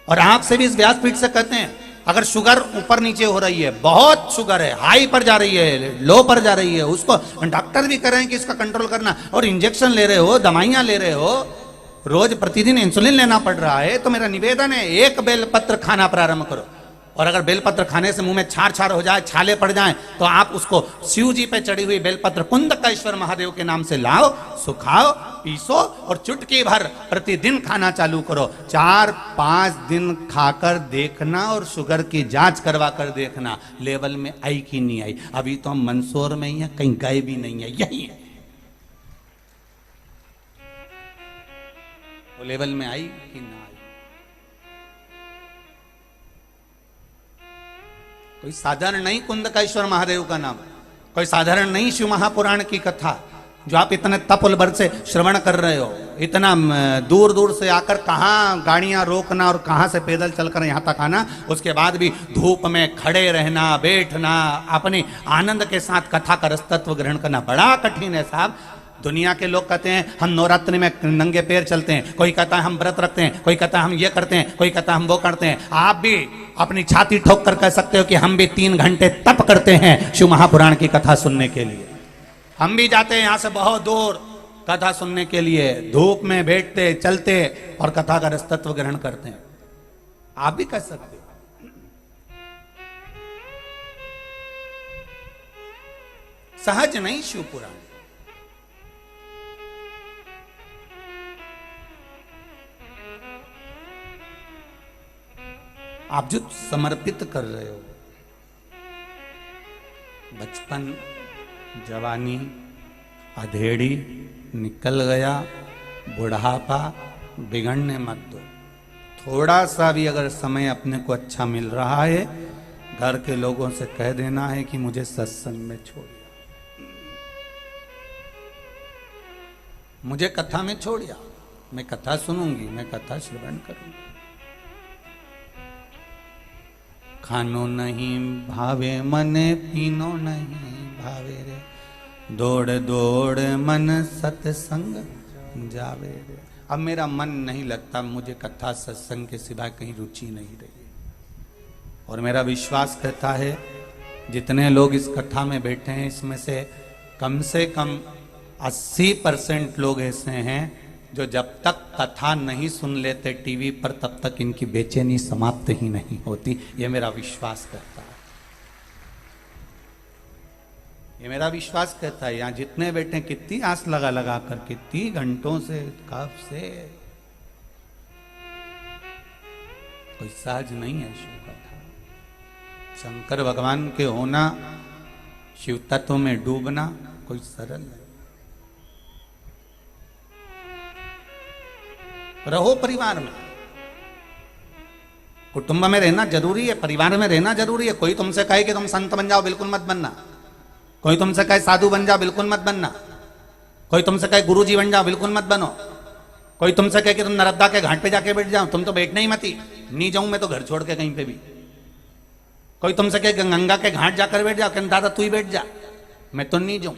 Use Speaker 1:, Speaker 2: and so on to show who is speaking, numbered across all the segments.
Speaker 1: और आप से भी इस व्यासपीठ से कहते हैं, अगर शुगर ऊपर नीचे हो रही है, बहुत शुगर है, हाई पर जा रही है, लो पर जा रही है, उसको डॉक्टर भी कह रहे हैं कि इसका कंट्रोल करना, और इंजेक्शन ले रहे हो, दवाइयां ले रहे हो, रोज प्रतिदिन इंसुलिन लेना पड़ रहा है, तो मेरा निवेदन है एक बेलपत्र खाना प्रारंभ करो। और अगर बेलपत्र खाने से मुंह में छार छार हो जाए, छाले पड़ जाए, तो आप उसको शिव जी पे चढ़ी हुई बेलपत्र कुंदकेश्वर महादेव के नाम से लाओ, सुखाओ, पीसो और चुटकी भर प्रतिदिन खाना चालू करो। 4-5 दिन खाकर देखना और शुगर की जांच करवा कर देखना लेवल में आई कि नहीं आई। अभी तो हम मंदसौर में ही है, कहीं गए भी नहीं है, यही है। वो लेवल में आई कि ना आई। कोई साधारण नहीं कुंदकेश्वर महादेव का नाम, कोई साधारण नहीं शिव महापुराण की कथा जो आप इतने तपल भर से श्रवण कर रहे हो। इतना दूर दूर से आकर कहाँ गाड़ियां रोकना और कहाँ से पैदल चलकर यहाँ तक आना, उसके बाद भी धूप में खड़े रहना, बैठना, अपने आनंद के साथ कथा का रसतत्व ग्रहण करना बड़ा कठिन है साहब। दुनिया के लोग कहते हैं हम नवरात्रि में नंगे पैर चलते हैं, कोई कहता है हम व्रत रखते हैं, कोई कहता है हम ये करते हैं, कोई कहता है हम वो करते हैं। आप भी अपनी छाती ठोक कर कह सकते हो कि हम भी 3 घंटे तप करते हैं शिव महापुराण की कथा सुनने के लिए। हम भी जाते हैं यहाँ से बहुत दूर कथा सुनने के लिए, धूप में बैठते चलते और कथा का रसतत्व ग्रहण करते हैं। आप भी कह सकते हो। सहज नहीं शिव पुराण। आप जो समर्पित कर रहे हो, बचपन, जवानी, अधेड़ी निकल गया, बुढ़ापा, बिगड़ने मत दो। थोड़ा सा भी अगर समय अपने को अच्छा मिल रहा है, घर के लोगों से कह देना है कि मुझे सत्संग में छोड़िया, मुझे कथा में छोड़िया, मैं कथा सुनूंगी, मैं कथा श्रवण करूंगी। खानो नहीं भावे मने, पीनो नहीं भावे रे, दौड़ दौड़ मन सत्संग जावे रे। अब मेरा मन नहीं लगता, मुझे कथा सत्संग के सिवाय कहीं रुचि नहीं रही। और मेरा विश्वास कहता है जितने लोग इस कथा में बैठे हैं, इसमें से कम 80% लोग ऐसे हैं जो जब तक कथा नहीं सुन लेते टीवी पर, तब तक इनकी बेचैनी समाप्त ही नहीं होती। ये मेरा विश्वास कहता है, ये मेरा विश्वास कहता है। यहाँ जितने बैठे, कितनी आस लगा लगा कर, कितनी घंटों से, कब से, कोई सहज नहीं है शिव कथा। शंकर भगवान के होना, शिव तत्व में डूबना कोई सरल नहीं। रहो परिवार में, कुटुंब में रहना जरूरी है, परिवार में रहना जरूरी है। कोई तुमसे कहे कि तुम संत बन जाओ, बिल्कुल मत बनना। कोई तुमसे कहे साधु बन जाओ, बिल्कुल मत बनना। कोई तुमसे कहे गुरुजी बन जाओ, बिल्कुल मत बनो। कोई तुमसे कहे कि तुम नर्मदा के घाट पे जाके बैठ जाओ, तुम तो बैठना ही मत ही, नहीं जाऊं मैं तो घर छोड़ के कहीं पे भी। कोई तुमसे कहे गंगा के घाट जाकर बैठ जाओ, कहना दादा तू ही बैठ जा, मैं तो नहीं जाऊं।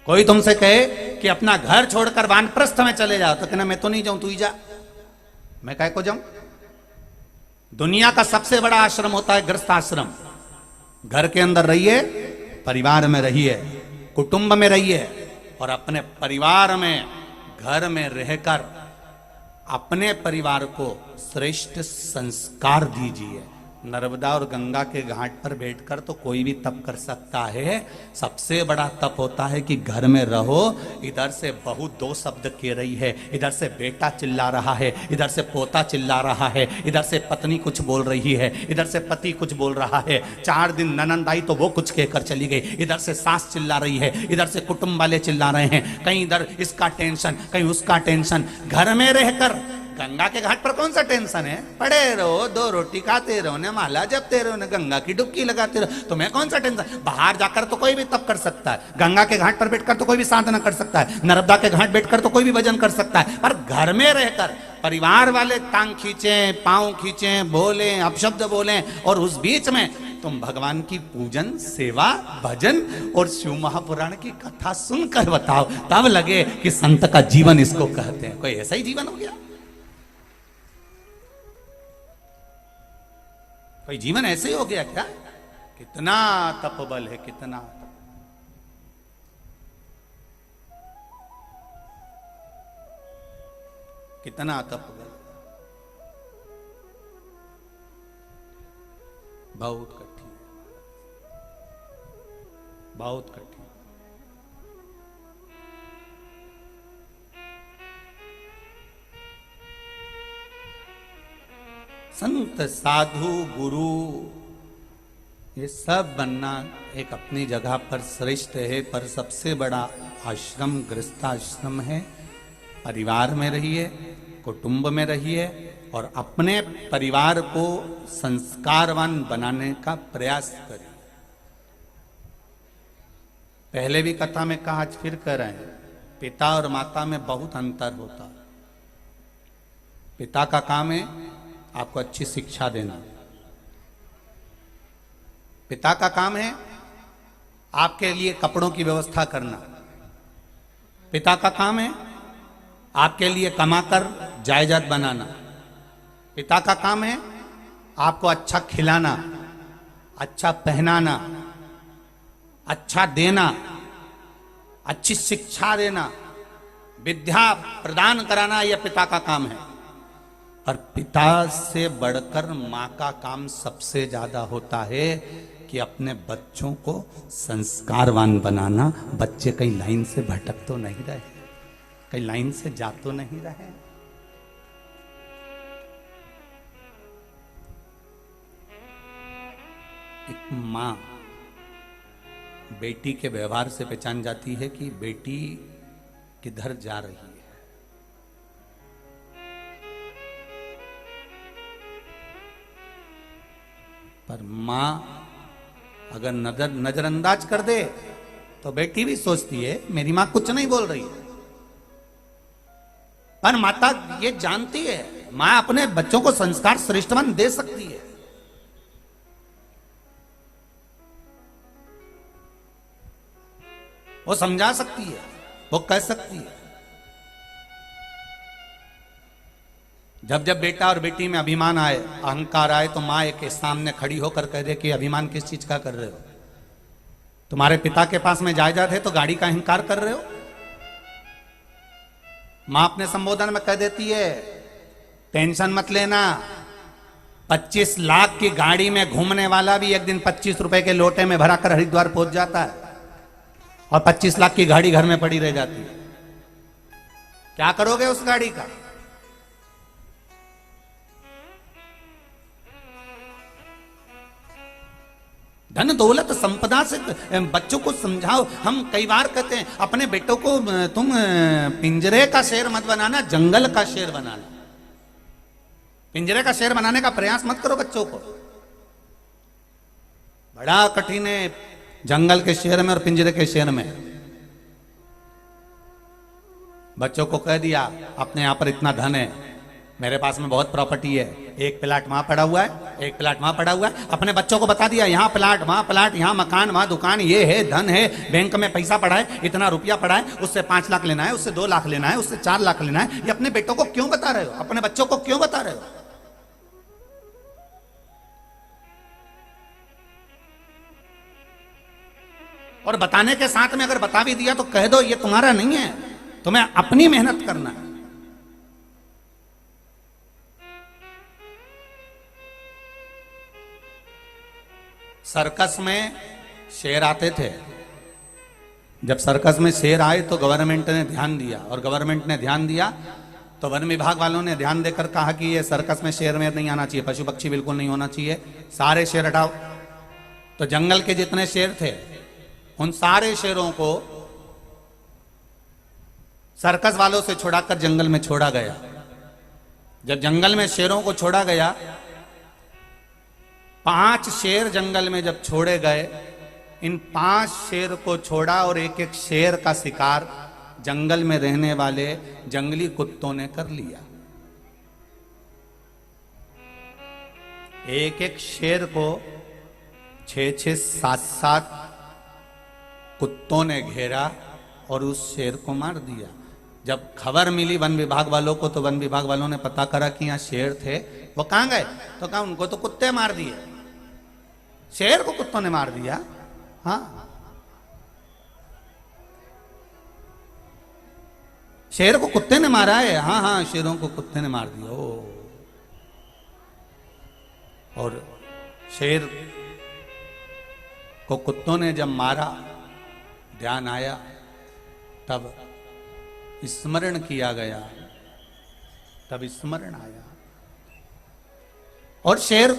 Speaker 1: कोई तुमसे कहे कि अपना घर छोड़कर वानप्रस्थ में चले जाओ, तो कहना मैं तो नहीं जाऊं, तू ही जा, मैं काहे को जाऊं। दुनिया का सबसे बड़ा आश्रम होता है गृहस्थ आश्रम। घर के अंदर रहिए, परिवार में रहिए, कुटुंब में रहिए, और अपने परिवार में, घर में रहकर अपने परिवार को श्रेष्ठ संस्कार दीजिए। नर्मदा और गंगा के घाट पर बैठकर तो कोई भी तप कर सकता है। सबसे बड़ा तप होता है कि घर में रहो, इधर से बहू 2 शब्द कह रही है, इधर से बेटा चिल्ला रहा है, इधर से पोता चिल्ला रहा है, इधर से पत्नी कुछ बोल रही है, इधर से पति कुछ बोल रहा है। 4 दिन ननंद आई तो वो कुछ कहकर चली गई, इधर से सास चिल्ला रही है, इधर से कुटुंब वाले चिल्ला रहे हैं, कहीं इधर इसका टेंशन, कहीं उसका टेंशन। घर में रहकर, गंगा के घाट पर कौन सा टेंशन है, पड़े रहो, 2 रोटी खाते रहो, ने माला जपते रहो, ने गंगा की डुबकी लगाते रहो, तुम्हें कौन सा टेंशन। बाहर जाकर तो कोई भी तप कर सकता है, गंगा के घाट पर बैठकर तो कोई भी साधना कर सकता है, नर्मदा के घाट बैठकर तो कोई भी भजन कर सकता है। पर घर में रहकर परिवार वाले टांग खींचे, पांव खींचे, बोले, अपशब्द बोले, और उस बीच में तुम भगवान की पूजन, सेवा, भजन और शिव महापुराण की कथा सुनकर बताओ, तब लगे कि संत का जीवन इसको कहते हैं। कोई ऐसा ही जीवन हो गया। कोई जीवन ऐसे ही हो गया क्या? कितना तपबल है, कितना कितना तपबल, बहुत कठिन, बहुत कठिन। संत साधु गुरु ये सब बनना एक अपनी जगह पर श्रेष्ठ है, पर सबसे बड़ा आश्रम गृहस्थाश्रम है। परिवार में रहिए, कुटुंब में रहिए और अपने परिवार को संस्कारवान बनाने का प्रयास करिए। पहले भी कथा में कहा, आज फिर कह रहे हैं, पिता और माता में बहुत अंतर होता है। पिता का काम है आपको अच्छी शिक्षा देना, पिता का काम है आपके लिए कपड़ों की व्यवस्था करना, पिता का काम है आपके लिए कमाकर जायदाद बनाना, पिता का काम है आपको अच्छा खिलाना, अच्छा पहनाना, अच्छा देना, अच्छी शिक्षा देना, विद्या प्रदान कराना, यह पिता का काम है। और पिता से बढ़कर माँ का काम सबसे ज्यादा होता है कि अपने बच्चों को संस्कारवान बनाना। बच्चे कहीं लाइन से भटक तो नहीं रहे, कहीं लाइन से जा तो नहीं रहे। एक माँ बेटी के व्यवहार से पहचान जाती है कि बेटी किधर जा रही है। पर माँ अगर नजरअंदाज कर दे तो बेटी भी सोचती है मेरी माँ कुछ नहीं बोल रही है। पर माता ये जानती है, माँ अपने बच्चों को संस्कार श्रेष्ठवान दे सकती है। वो समझा सकती है, वो कह सकती है। जब जब बेटा और बेटी में अभिमान आए, अहंकार आए, तो माँ एक के सामने खड़ी होकर कह दे कि अभिमान किस चीज का कर रहे हो? तुम्हारे पिता के पास में जायदाद है तो गाड़ी का अहंकार कर रहे हो? माँ अपने संबोधन में कह देती है टेंशन मत लेना, 25 लाख की गाड़ी में घूमने वाला भी एक दिन 25 रुपए के लोटे में भरा कर हरिद्वार पहुंच जाता है और 25 लाख की गाड़ी घर में पड़ी रह जाती है। क्या करोगे उस गाड़ी का? धन दौलत संपदा से बच्चों को समझाओ। हम कई बार कहते हैं अपने बेटों को तुम पिंजरे का शेर मत बनाना, जंगल का शेर बनाना। पिंजरे का शेर बनाने का प्रयास मत करो बच्चों को, बड़ा कठिन है जंगल के शेर में और पिंजरे के शेर में। बच्चों को कह दिया अपने यहां पर इतना धन है, मेरे पास में बहुत प्रॉपर्टी है, एक प्लाट वहां पड़ा हुआ है, एक प्लाट वहां पड़ा हुआ है। अपने बच्चों को बता दिया यहां प्लाट, वहां प्लाट, यहां मकान, वहां दुकान, ये है धन है, बैंक में पैसा पड़ा है, इतना रुपया पड़ा है, उससे 5 लाख लेना है, उससे 2 लाख लेना है, उससे 4 लाख लेना है। ये अपने बेटों को क्यों बता रहे हो? अपने बच्चों को क्यों बता रहे हो? और बताने के साथ में अगर बता भी दिया तो कह दो ये तुम्हारा नहीं है, तुम्हें अपनी मेहनत करना है। सर्कस में शेर आते थे, जब सर्कस में शेर आए तो गवर्नमेंट ने ध्यान दिया, और गवर्नमेंट ने ध्यान दिया तो वन विभाग वालों ने ध्यान देकर कहा कि ये सर्कस में शेर वेर नहीं आना चाहिए, पशु पक्षी बिल्कुल नहीं होना चाहिए, सारे शेर हटाओ। तो जंगल के जितने शेर थे उन सारे शेरों को सर्कस वालों से छुड़ाकर जंगल में छोड़ा गया। जब जंगल में शेरों को छोड़ा गया, 5 शेर जंगल में जब छोड़े गए, इन 5 शेर को छोड़ा और एक एक शेर का शिकार जंगल में रहने वाले जंगली कुत्तों ने कर लिया। एक एक शेर को 6-6, 7-7 कुत्तों ने घेरा और उस शेर को मार दिया। जब खबर मिली वन विभाग वालों को तो वन विभाग वालों ने पता करा कि यहाँ शेर थे। वो कहाँ गए? तो कहा उनको तो कुत्ते मार दिए। शेर को कुत्तों ने मार दिया। हाँ, शेर को कुत्ते ने मारा है। हाँ हाँ, शेरों को कुत्ते ने मार दिया। ओ, और शेर को कुत्तों ने जब मारा, ध्यान आया, तब स्मरण किया गया, तब स्मरण आया। और शेर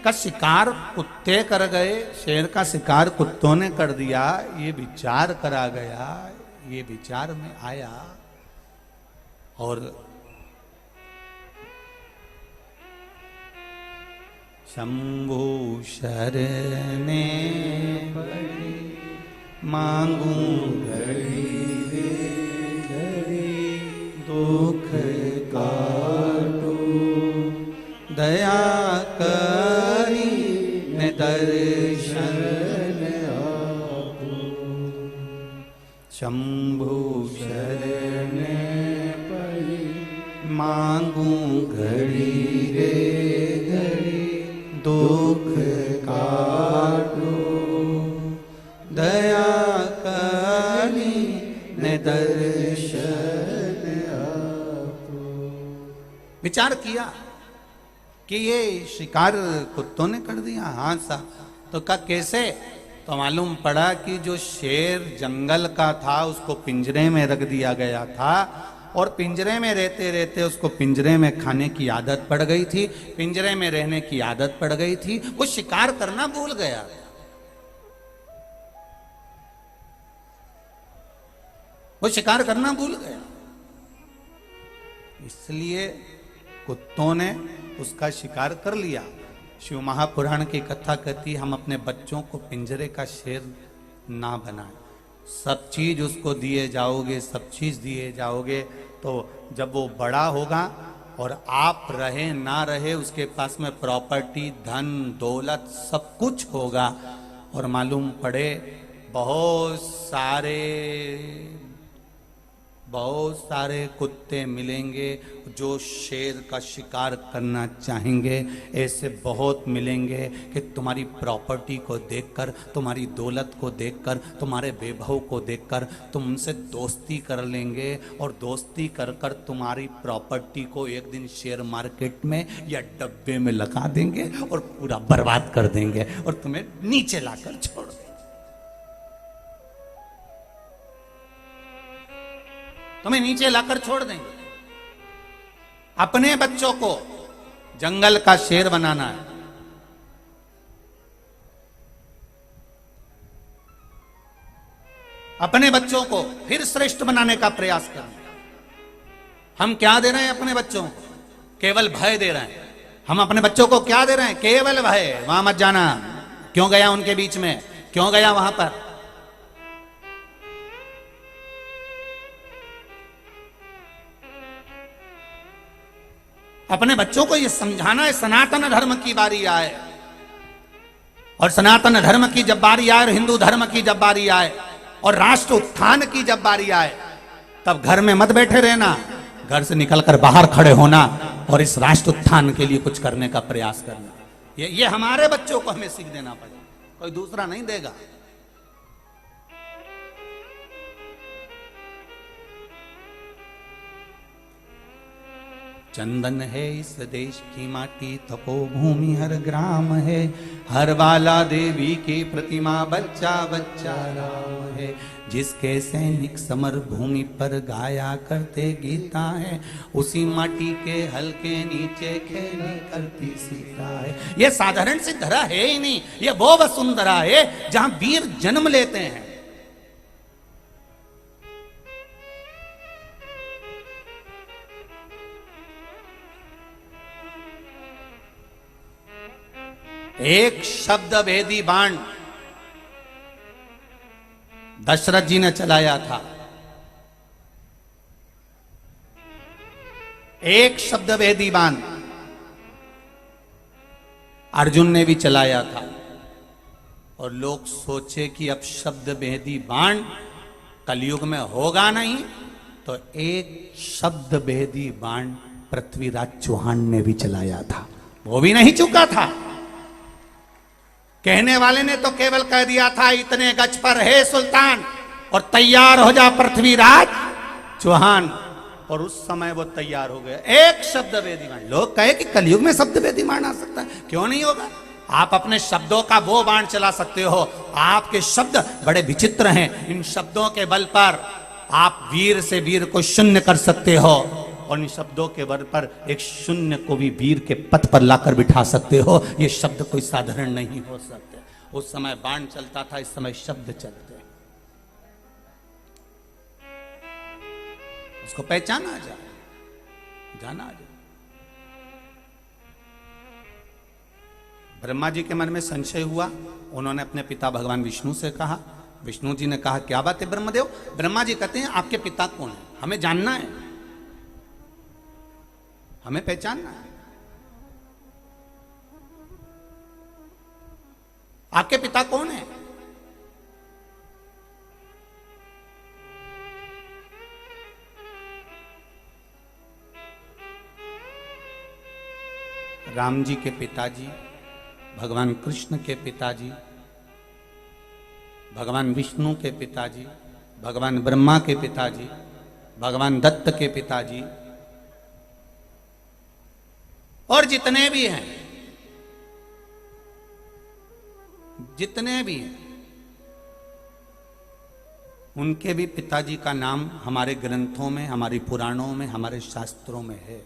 Speaker 1: का शिकार कुत्ते कर गए, शेर का शिकार कुत्तों ने कर दिया, ये विचार करा गया, ये विचार में आया। और शंभु शरणे पड़ी मांगू घड़ी रे घड़ी, दुख काटो दया करी ने दर्शन आपो। शंभु शरणे पड़ी मांगू घड़ी रे घड़ी, दुख काटो दया करी ने दर्शन आपो। विचार किया कि ये शिकार कुत्तों ने कर दिया। हाँ साहब, तो का कैसे? तो मालूम पड़ा कि जो शेर जंगल का था उसको पिंजरे में रख दिया गया था, और पिंजरे में रहते रहते उसको पिंजरे में खाने की आदत पड़ गई थी, पिंजरे में रहने की आदत पड़ गई थी, वो शिकार करना भूल गया। वो शिकार करना भूल गया, इसलिए कुत्तों ने उसका शिकार कर लिया। शिव महापुराण की कथा कहती, हम अपने बच्चों को पिंजरे का शेर ना बनाएं। सब चीज उसको दिए जाओगे, सब चीज दिए जाओगे, तो जब वो बड़ा होगा और आप रहे ना रहे, उसके पास में प्रॉपर्टी, धन, दौलत सब कुछ होगा, और मालूम पड़े बहुत सारे कुत्ते मिलेंगे जो शेर का शिकार करना चाहेंगे। ऐसे बहुत मिलेंगे कि तुम्हारी प्रॉपर्टी को देखकर, तुम्हारी दौलत को देखकर, तुम्हारे वैभव को देखकर तुमसे दोस्ती कर लेंगे, और दोस्ती कर कर तुम्हारी प्रॉपर्टी को एक दिन शेयर मार्केट में या डब्बे में लगा देंगे और पूरा बर्बाद कर देंगे और तुम्हें नीचे लाकर छोड़ देंगे। तुम्हें नीचे लाकर छोड़ देंगे। अपने बच्चों को जंगल का शेर बनाना है, अपने बच्चों को फिर श्रेष्ठ बनाने का प्रयास करना। हम क्या दे रहे हैं अपने बच्चों को? केवल भय दे रहे हैं। हम अपने बच्चों को क्या दे रहे हैं? केवल भय। वहां मत जाना। क्यों गया उनके बीच में? क्यों गया वहां पर? अपने बच्चों को यह समझाना है सनातन धर्म की बारी आए, और सनातन धर्म की जब बारी आए, और हिंदू धर्म की जब बारी आए, और राष्ट्र उत्थान की जब बारी आए, तब घर में मत बैठे रहना, घर से निकलकर बाहर खड़े होना और इस राष्ट्र उत्थान के लिए कुछ करने का प्रयास करना। ये हमारे बच्चों को हमें सीख देना पड़ेगा, कोई दूसरा नहीं देगा। चंदन है इस देश की माटी, तपोभूमि हर ग्राम है, हर बाला देवी की प्रतिमा, बच्चा बच्चा राम है। जिसके सैनिक समर भूमि पर गाया करते गीता है, उसी माटी के हल्के नीचे खेली करती सीता है। ये साधारण सी धरा है ही नहीं, ये वो वसुंधरा है जहां वीर जन्म लेते हैं। एक शब्द भेदी बाण दशरथ जी ने चलाया था, एक शब्द भेदी बाण अर्जुन ने भी चलाया था, और लोग सोचे कि अब शब्द भेदी बाण कलयुग में होगा नहीं, तो एक शब्द भेदी बाण पृथ्वीराज चौहान ने भी चलाया था, वो भी नहीं चुका था। कहने वाले ने तो केवल कह दिया था इतने गज पर है सुल्तान और तैयार हो जा पृथ्वीराज चौहान, और उस समय वो तैयार हो गए। एक शब्द वेदीबाण, लोग कहे कि कलयुग में शब्द वेदीबाण आ सकता है, क्यों नहीं होगा? आप अपने शब्दों का वो बाण चला सकते हो। आपके शब्द बड़े विचित्र हैं, इन शब्दों के बल पर आप वीर से वीर को शून्य कर सकते हो, और इन शब्दों के बल पर एक शून्य को भी वीर के पथ पर लाकर बिठा सकते हो। ये शब्द कोई साधारण नहीं हो सकते। उस समय बाण चलता था, इस समय शब्द चलते। उसको पहचाना जाए, जाना जाए। ब्रह्मा जी के मन में संशय हुआ, उन्होंने अपने पिता भगवान विष्णु से कहा। विष्णु जी ने कहा क्या बात है ब्रह्मदेव? ब्रह्मा जी कहते हैं आपके पिता कौन है, हमें जानना है, हमें पहचानना है। आपके पिता कौन है? राम जी के पिताजी, भगवान कृष्ण के पिताजी, भगवान विष्णु के पिताजी, भगवान ब्रह्मा के पिताजी, भगवान दत्त के पिताजी, और जितने भी हैं, जितने भी हैं, उनके भी पिताजी का नाम हमारे ग्रंथों में, हमारी पुराणों में, हमारे शास्त्रों में है।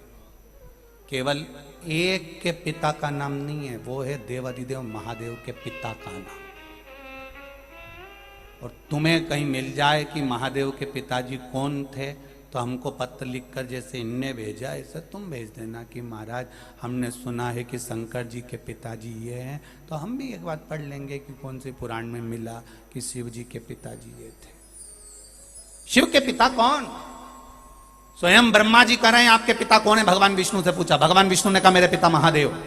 Speaker 1: केवल एक के पिता का नाम नहीं है, वो है देवाधिदेव महादेव के पिता का नाम। और तुम्हें कहीं मिल जाए कि महादेव के पिताजी कौन थे, तो हमको पत्र लिखकर जैसे इनने भेजा ऐसे तुम भेज देना कि महाराज हमने सुना है कि शंकर जी के पिताजी ये हैं, तो हम भी एक बात पढ़ लेंगे कि कौन से पुराण में मिला कि शिव जी के पिताजी ये थे। शिव के पिता कौन? स्वयं ब्रह्मा जी कह रहे हैं आपके पिता कौन है? भगवान विष्णु से पूछा, भगवान विष्णु ने कहा मेरे पिता महादेव।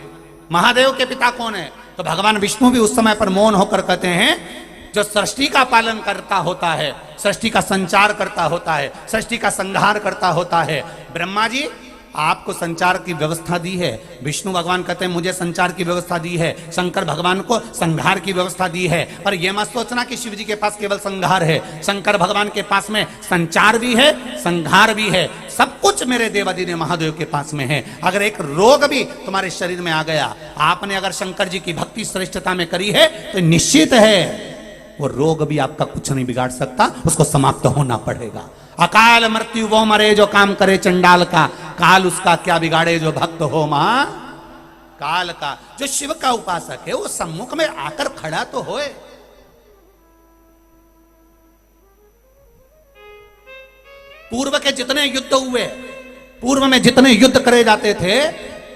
Speaker 1: महादेव के पिता कौन है? तो भगवान विष्णु भी उस समय पर मौन होकर कहते हैं जो सृष्टि का पालन करता होता है, सृष्टि का संचार करता होता है, सृष्टि का संहार करता होता है। ब्रह्मा जी आपको संचार की व्यवस्था दी है, विष्णु भगवान कहते हैं मुझे संचार की व्यवस्था दी है, शंकर भगवान को संहार की व्यवस्था दी है। पर यह मत सोचना कि शिव जी के पास केवल संहार है, शंकर भगवान के पास में संचार भी है, संहार भी है, सब कुछ मेरे देवाधिदेव महादेव के पास में है। अगर एक रोग भी तुम्हारे शरीर में आ गया, आपने अगर शंकर जी की भक्ति श्रेष्ठता में करी है, तो निश्चित है वो रोग भी आपका कुछ नहीं बिगाड़ सकता, उसको समाप्त होना पड़ेगा। अकाल मृत्यु वो मरे जो काम करे चंडाल का, काल उसका क्या बिगाड़े जो भक्त हो मां काल का। जो शिव का उपासक है वो सम्मुख में आकर खड़ा तो होए। पूर्व के जितने युद्ध हुए, पूर्व में जितने युद्ध करे जाते थे,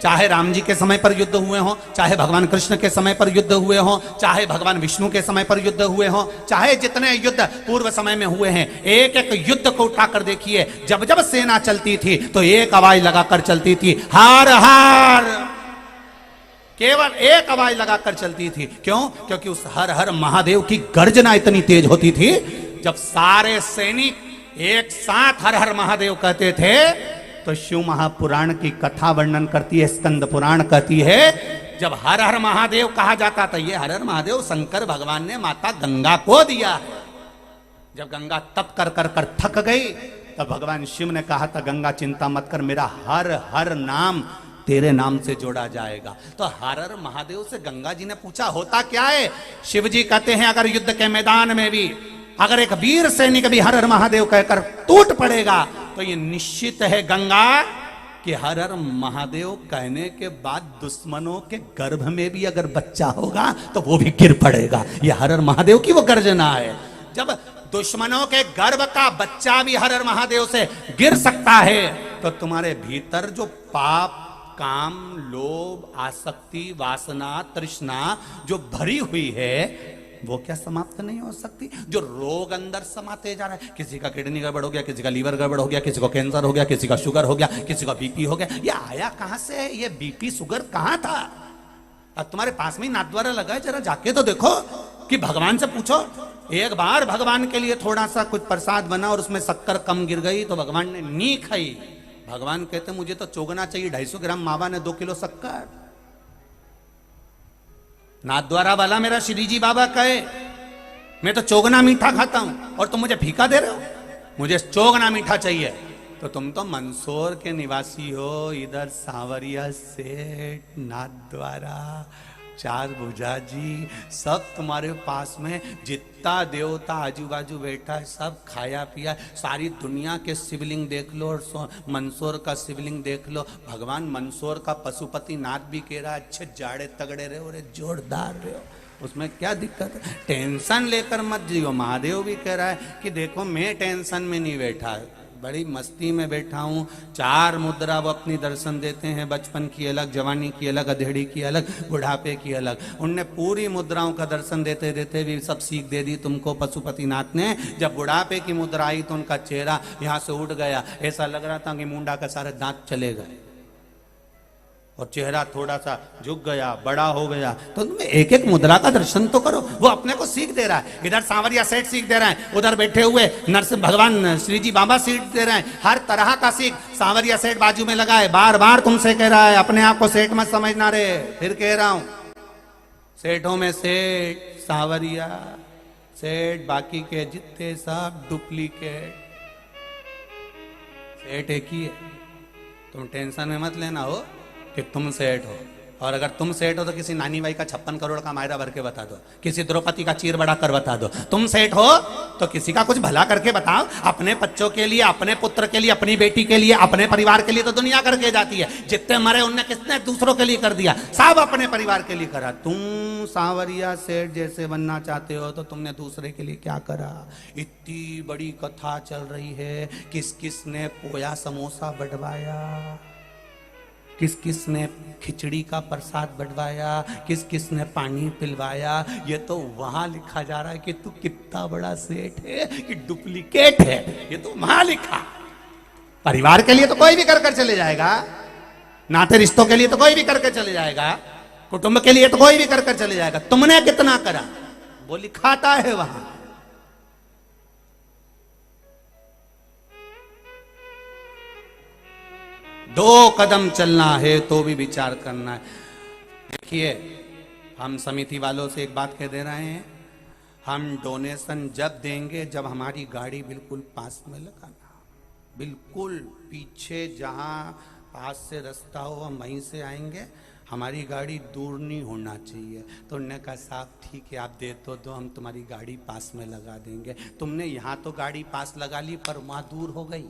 Speaker 1: चाहे राम जी के समय पर युद्ध हुए हों, चाहे भगवान कृष्ण के समय पर युद्ध हुए हों, चाहे भगवान विष्णु के समय पर युद्ध हुए हों, चाहे जितने युद्ध पूर्व समय में हुए हैं, एक एक युद्ध को उठाकर देखिए। जब जब सेना चलती थी तो एक आवाज लगाकर चलती थी, हार हार। केवल एक आवाज लगाकर चलती थी। क्यों? क्योंकि उस हर हर महादेव की गर्जना इतनी तेज होती थी, जब सारे सैनिक एक साथ हर हर महादेव कहते थे तो शिव महापुराण की कथा वर्णन करती है, स्कंद पुराण कहती है, जब हर हर महादेव कहा जाता था, ये हर हर महादेव शंकर भगवान ने माता गंगा को दिया है। जब गंगा तप कर कर कर थक गई, तब भगवान शिव ने कहा था गंगा चिंता मत कर, मेरा हर हर नाम तेरे नाम से जोड़ा जाएगा। तो हर हर महादेव से गंगा जी ने पूछा होता क्या है? शिव जी कहते हैं अगर युद्ध के मैदान में भी अगर एक वीर सैनिक भी हर हर महादेव कहकर टूट पड़ेगा, तो ये निश्चित है गंगा कि हर हर महादेव कहने के बाद दुश्मनों के गर्भ में भी अगर बच्चा होगा तो वो भी गिर पड़ेगा। ये हर हर महादेव की वो गर्जना है। जब दुश्मनों के गर्भ का बच्चा भी हर हर महादेव से गिर सकता है, तो तुम्हारे भीतर जो पाप, काम, लोभ, आसक्ति, वासना, तृष्णा जो भरी हुई है वो क्या समाप्त नहीं हो सकती? जो रोग अंदर समाते जा रहा है, किसी का किडनी गड़बड़ हो गया, किसी का लीवर गड़बड़ हो गया, किसी को कैंसर हो गया, किसी का शुगर हो गया, किसी का बीपी हो गया, ये आया कहां से है? ये बीपी शुगर कहां था? अब तुम्हारे पास में नाथ द्वारा लगा है, जरा जाके तो देखो कि भगवान से पूछो। एक बार भगवान के लिए थोड़ा सा कुछ प्रसाद बना और उसमें शक्कर कम गिर गई तो भगवान ने नी खाई। भगवान कहते मुझे तो चोगना चाहिए 250 ग्राम मावा ने 2 किलो शक्कर। नाथद्वारा वाला मेरा श्री जी बाबा कहे, मैं तो चोगना मीठा खाता हूं और तुम मुझे फीका दे रहे हो, मुझे चोगना मीठा चाहिए। तो तुम तो मंदसौर के निवासी हो, इधर सांवरिया सेठ, नाथद्वारा, चार भुजा जी, सब तुम्हारे पास में, जितना देवता आजू बाजू बैठा है सब खाया पिया। सारी दुनिया के शिवलिंग देख लो और मंदसौर का शिवलिंग देख लो। भगवान मंदसौर का पशुपति नाथ भी कह रहा है अच्छे जाड़े तगड़े रहे हो, जोरदार रहे हो, उसमें क्या दिक्कत है, टेंशन लेकर मत जियो। महादेव भी कह रहा है कि देखो मैं टेंशन में नहीं बैठा, बड़ी मस्ती में बैठा हूँ। चार मुद्रा वो अपनी दर्शन देते हैं, बचपन की अलग, जवानी की अलग, अधेड़ी की अलग, बुढ़ापे की अलग। उनने पूरी मुद्राओं का दर्शन देते देते भी सब सीख दे दी तुमको पशुपतिनाथ ने। जब बुढ़ापे की मुद्रा आई तो उनका चेहरा यहाँ से उठ गया, ऐसा लग रहा था कि मुंडा का सारे दांत चले गए और चेहरा थोड़ा सा झुक गया, बड़ा हो गया। तो तुम्हें एक एक मुद्रा का दर्शन तो करो, वो अपने को सीख दे रहा है। इधर सांवरिया सेठ सीख दे रहा है, उधर बैठे हुए नरसिंह भगवान श्री जी बाबा सीख दे रहे हैं, हर तरह का सीख। सांवरिया सेठ बाजू में लगा है, बार बार तुमसे कह रहा है अपने आप को सेठ मत समझना रे, फिर कह रहा हूं सेठों में सेठ सांवरिया सेठ, बाकी के जितने सब डुप्लीकेट, सेठ एक ही है। तुम टेंशन में मत लेना हो कि तुम सेठ हो, और अगर तुम सेठ हो तो किसी नानी बाई का 56 करोड़ का मायरा भर के बता दो, किसी द्रौपदी का चीर बड़ा कर बता दो। तुम सेठ हो तो किसी का कुछ भला करके बताओ, अपने बच्चों के लिए, अपने पुत्र के लिए, अपनी बेटी के लिए, अपने परिवार के लिए तो दुनिया करके जाती है। जितने मरे उनने किसने दूसरों के लिए कर दिया, सब अपने परिवार के लिए करा। तुम सांवरिया सेठ जैसे बनना चाहते हो तो तुमने दूसरे के लिए क्या करा। इतनी बड़ी कथा चल रही है, किस किस ने पोया समोसा बंटवाया, किस किस ने खिचड़ी का प्रसाद बंटवाया, किस किस ने पानी पिलवाया। ये तो वहां लिखा जा रहा है कि तू कितना बड़ा सेठ है कि डुप्लीकेट है, ये तो वहां लिखा। परिवार के लिए तो कोई भी कर कर चले जाएगा, नाते रिश्तों के लिए तो कोई भी करके चले जाएगा, कुटुंब के लिए तो कोई भी कर कर चले जाएगा। तुमने कितना करा वो लिखाता है वहां। दो कदम चलना है तो भी विचार करना है। देखिए हम समिति वालों से एक बात कह दे रहे हैं, हम डोनेशन जब देंगे जब हमारी गाड़ी बिल्कुल पास में लगाना, बिल्कुल पीछे जहां पास से रास्ता हो हम वहीं से आएंगे, हमारी गाड़ी दूर नहीं होना चाहिए। तो उन्होंने कहा साहब ठीक है आप दे तो दो, हम तुम्हारी गाड़ी पास में लगा देंगे। तुमने यहां तो गाड़ी पास लगा ली पर वहां दूर हो गई,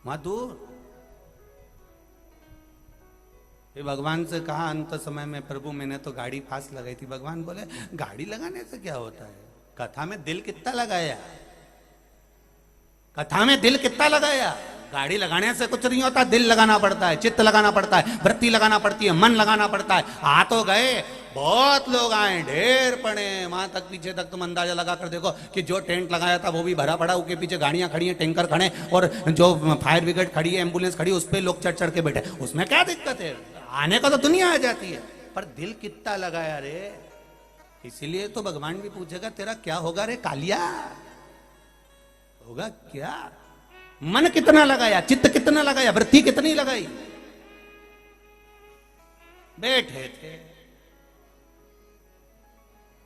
Speaker 1: वहां दूर। ये भगवान से कहा अंत समय में प्रभु मैंने तो गाड़ी पास लगाई थी। भगवान बोले गाड़ी लगाने से क्या होता है, कथा में दिल कितना लगाया, कथा में दिल कितना लगाया। गाड़ी लगाने से कुछ नहीं होता, दिल लगाना पड़ता है, चित्त लगाना पड़ता है, वृत्ति लगाना पड़ती है, मन लगाना पड़ता है। आ तो गए, बहुत लोग आए, ढेर पड़े वहां तक, पीछे तक तुम अंदाजा लगा कर देखो कि जो टेंट लगाया था वो भी भरा पड़ा, उसके पीछे गाड़ियां खड़ी हैं, टैंकर खड़े, और जो फायर ब्रिगेड खड़ी है, एम्बुलेंस खड़ी है, उस पर लोग चढ़ चढ़ के बैठे। उसमें क्या दिक्कत है, आने का तो दुनिया आ जाती है, पर दिल कितना लगाया रे। इसीलिए तो भगवान भी पूछेगा तेरा क्या होगा रे कालिया, होगा क्या, मन कितना लगाया, चित्त कितना लगाया, वृत्ति कितनी लगाई। बैठे थे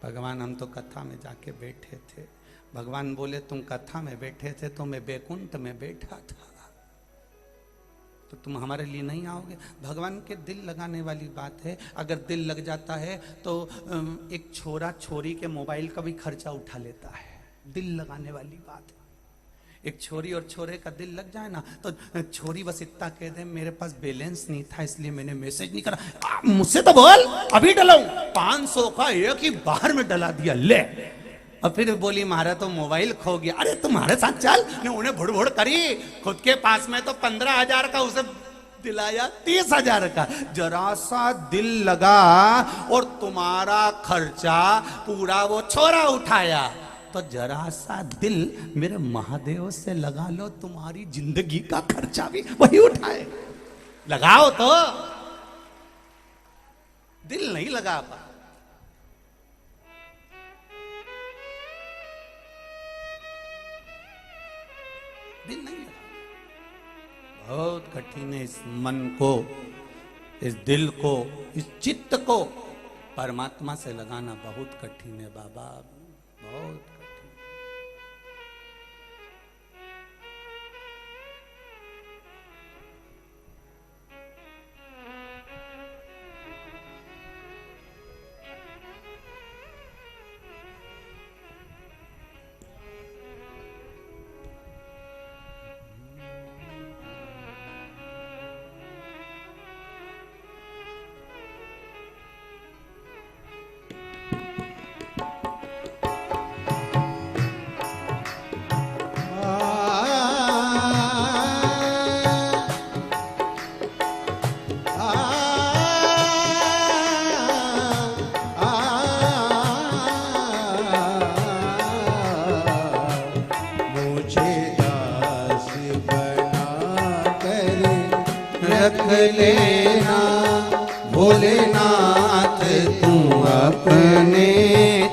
Speaker 1: भगवान, हम तो कथा में जाके बैठे थे। भगवान बोले तुम कथा में बैठे थे तो मैं बैकुंठ में बैठा था, तो तुम हमारे लिए नहीं आओगे। भगवान के दिल लगाने वाली बात है। अगर दिल लग जाता है तो एक छोरा छोरी के मोबाइल का भी खर्चा उठा लेता है, दिल लगाने वाली बात है। एक छोरी और छोरे का दिल लग जाए ना तो छोरी बस इतना कह दे मेरे पास बैलेंस नहीं था इसलिए मैंने मैसेज नहीं करा, मुझसे तो बोल अभी डलाऊं, 500 का एक ही बाहर में डला दिया ले। और फिर बोली मारा तो मोबाइल खो गया। अरे तुम्हारे साथ चल, ने उन्हें भुड़ भुड़ करी, खुद के पास में तो 15,000 का उसे दिलाया 30,000 का। जरा सा दिल लगा और तुम्हारा खर्चा पूरा वो छोरा उठाया। तो जरा सा दिल मेरे महादेव से लगा लो, तुम्हारी जिंदगी का खर्चा भी वही उठाए। लगाओ तो, दिल नहीं लगा पा। दिल नहीं लगा, बहुत कठिन है इस मन को इस दिल को, इस चित्त को परमात्मा से लगाना बहुत कठिन है बाबा, बहुत कठिन।
Speaker 2: रख लेना भोलेनाथ तू अपने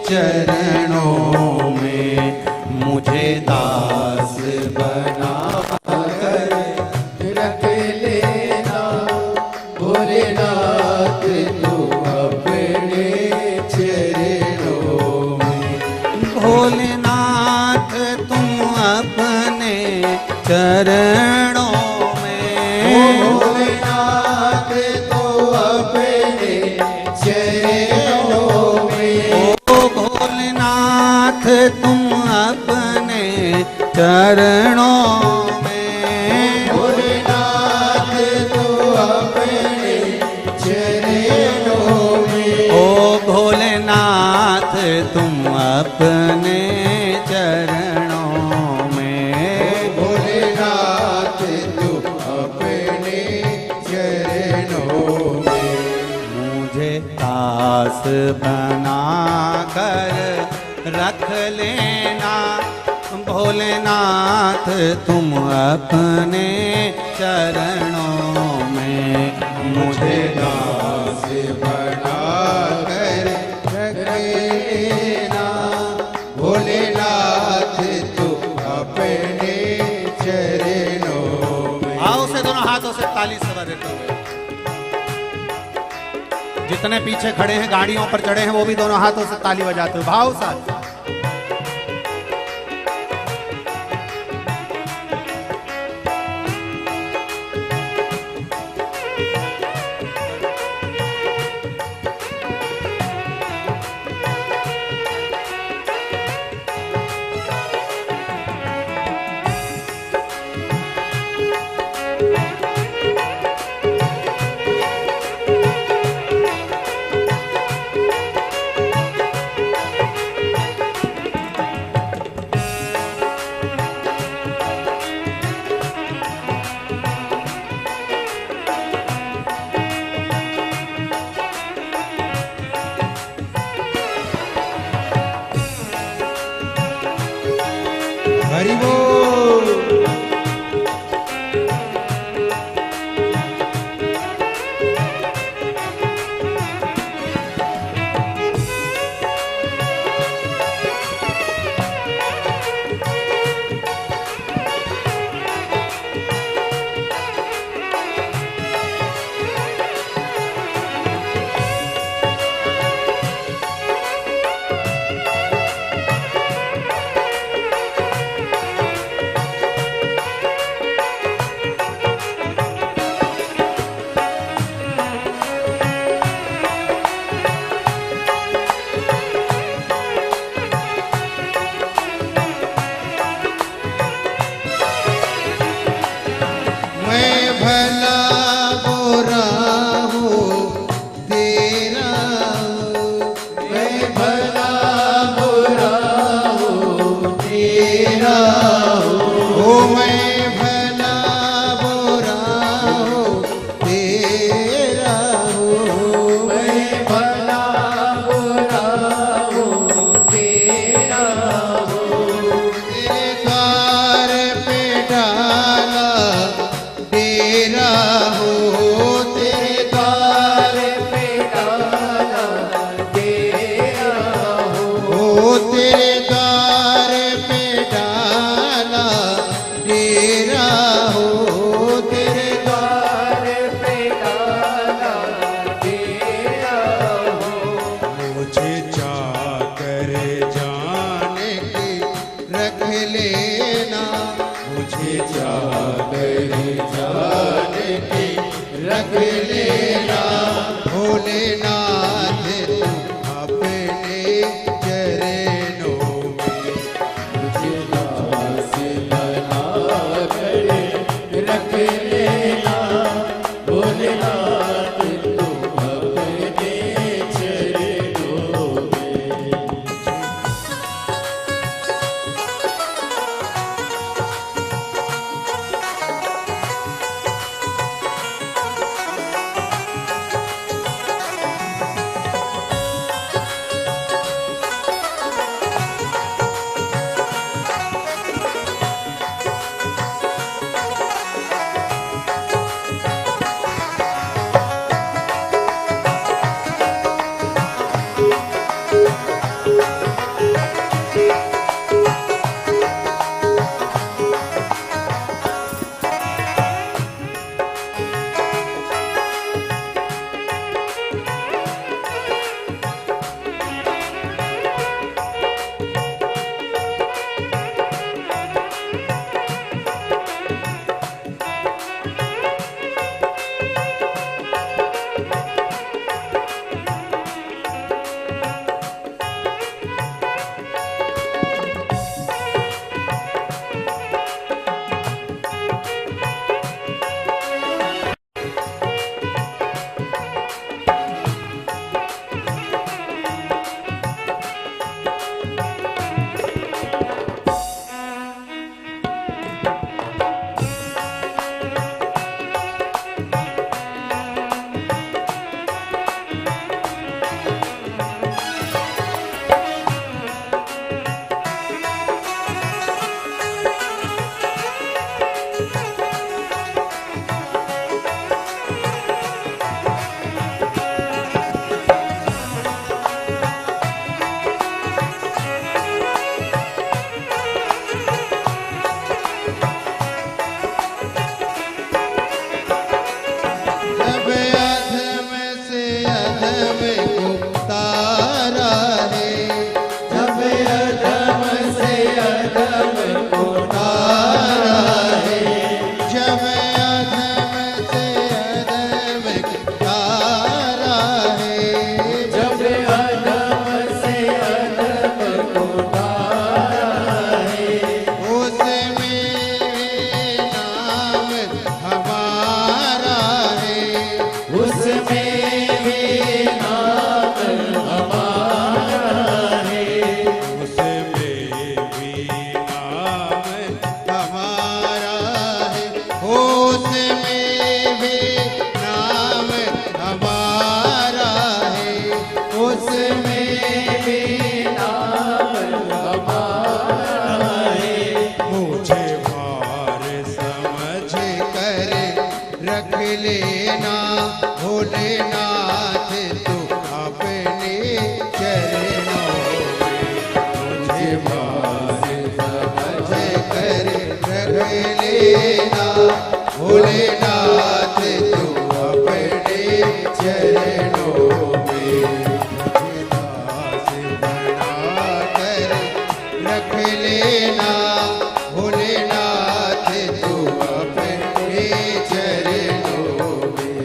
Speaker 2: चरणों में, मुझे दास बना कर रख लेना भोलेनाथ तू अपने चरणों में।
Speaker 1: भोलेनाथ तुम अपने चरणों तुम अपने चरणों में,
Speaker 2: भोलेनाथ तू अपने चरणों में,
Speaker 1: ओ भोलेनाथ तुम अपने चरणों में,
Speaker 2: भोलेनाथ तू अपने चरणों में।
Speaker 1: मुझे दास बना कर रख लेना भोलेनाथ तुम अपने चरणों में,
Speaker 2: मुझे दास बना कर रख लेना भोलेनाथ तू अपने चरणों में।
Speaker 1: आओ से दोनों हाथों से ताली से बजाते हुए, जितने पीछे खड़े हैं गाड़ियों पर चढ़े हैं वो भी दोनों हाथों से ताली बजाते हुए भाव साथ।
Speaker 2: हरि बोल। लेना भोलेनाथ तू अपने चरणों में
Speaker 3: मुझे दास बना कर रख लेना भोलेनाथ तू अपने चरणों में।
Speaker 2: जब अधम से अधम को तारा है
Speaker 3: जब अधम से अधम को
Speaker 2: तारा है जब अधम से अधम को तारा है
Speaker 3: जब अधम से अधम को तारा है
Speaker 2: उसमें नाम हमारा है
Speaker 3: उसमें भी नाम हमारा है
Speaker 2: उसमें भी नाम हमारा है उसमें भी नाम हमारा है
Speaker 3: उसमें भी नाम हमारा है
Speaker 2: मुझे भार समझ कर रख लेना भोलेनाथ तू अपने चरणों में मुझे भार समझ कर रख लेना भोलेनाथ तू अपने चरणों में मुझे दास बना कर रख लेना भोलेनाथ तू अपने चरणों में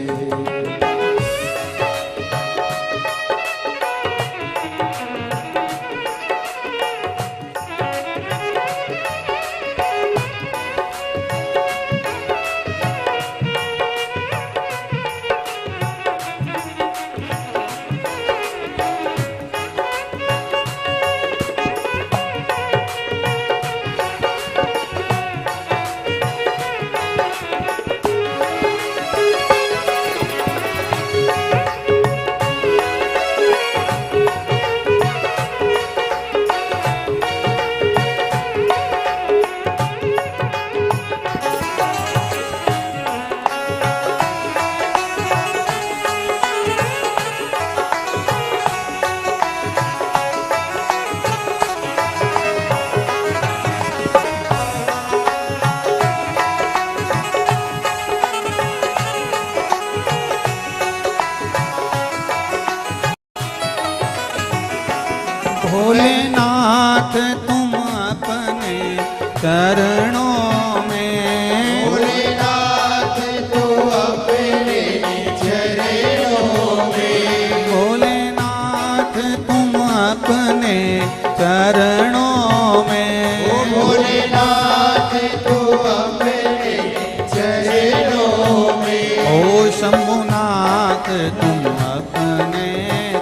Speaker 1: तुम अपने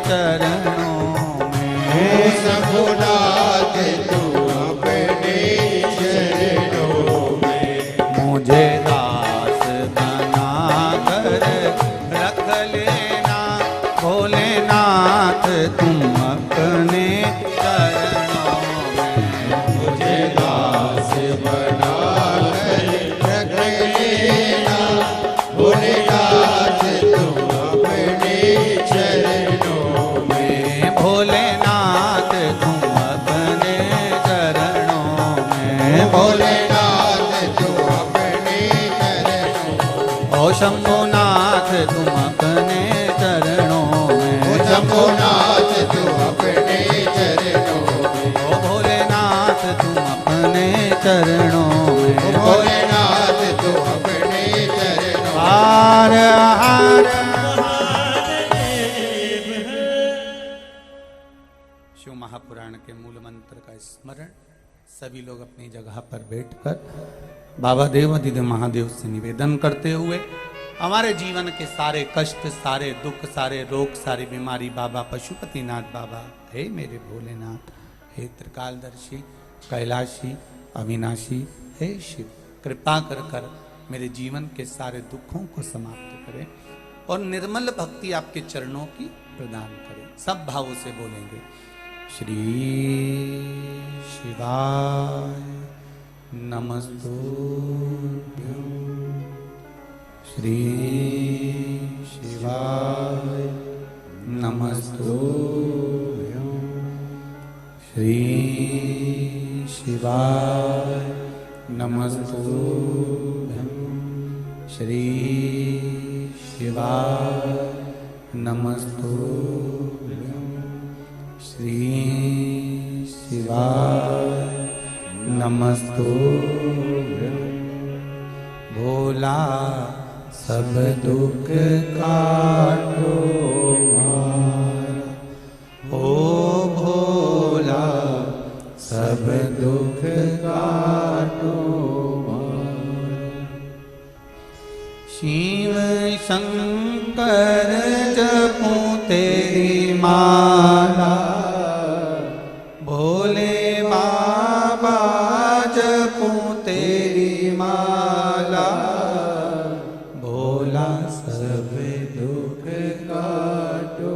Speaker 1: चरणों
Speaker 2: हे
Speaker 1: में।
Speaker 2: शंभुनाथ तू अपने चरणों में
Speaker 1: मुझे दास बना कर रख लेना भोलेनाथ तुम अपने चरणों में।
Speaker 2: मुझे दास बना कर रख लेना भोलेनाथ तुम अपने चरणों में
Speaker 1: भोलेनाथ तुम अपने चरणों में।
Speaker 2: भोलेनाथ तुम अपने चरणों
Speaker 1: ओ शंभुनाथ तुम अपने चरणों में।
Speaker 2: ओ शंभुनाथ तुम अपने चरणों में
Speaker 1: ओ भोलेनाथ तुम अपने चरणों में।
Speaker 2: भोलेनाथ तुम अपने चरणों में
Speaker 1: हार हार शिव महापुराण के मूल मंत्र का स्मरण सभी लोग अपनी जगह पर बैठकर बाबा देवाधिदेव महादेव से निवेदन करते हुए हमारे जीवन के सारे कष्ट, सारे दुख, सारे रोग, सारी बीमारी बाबा पशुपतिनाथ बाबा, हे मेरे भोलेनाथ, हे त्रिकालदर्शी, कैलाशी, अविनाशी, हे शिव, कृपा कर कर मेरे जीवन के सारे दुखों को समाप्त करें और निर्मल भक्ति आपके चरणों की प्रदान करें। सब भावों से बोलेंगे श्री शिवाय नमस्तुभ्यं। श्री शिवाय नमस्तुभ्यं। श्री शिवाय नमस्तुभ्यं। श्री शिवाय नमस्तुभ्यं। श्री शिवाय नमस्तुभ्यं। भोला सब दुख काटो मारा, ओ भोला सब दुख काटो मारा। शिव शंकर जपूं तेरी माला, भोले बाबा जपूं तेरी माला, भोला सब दुख काटो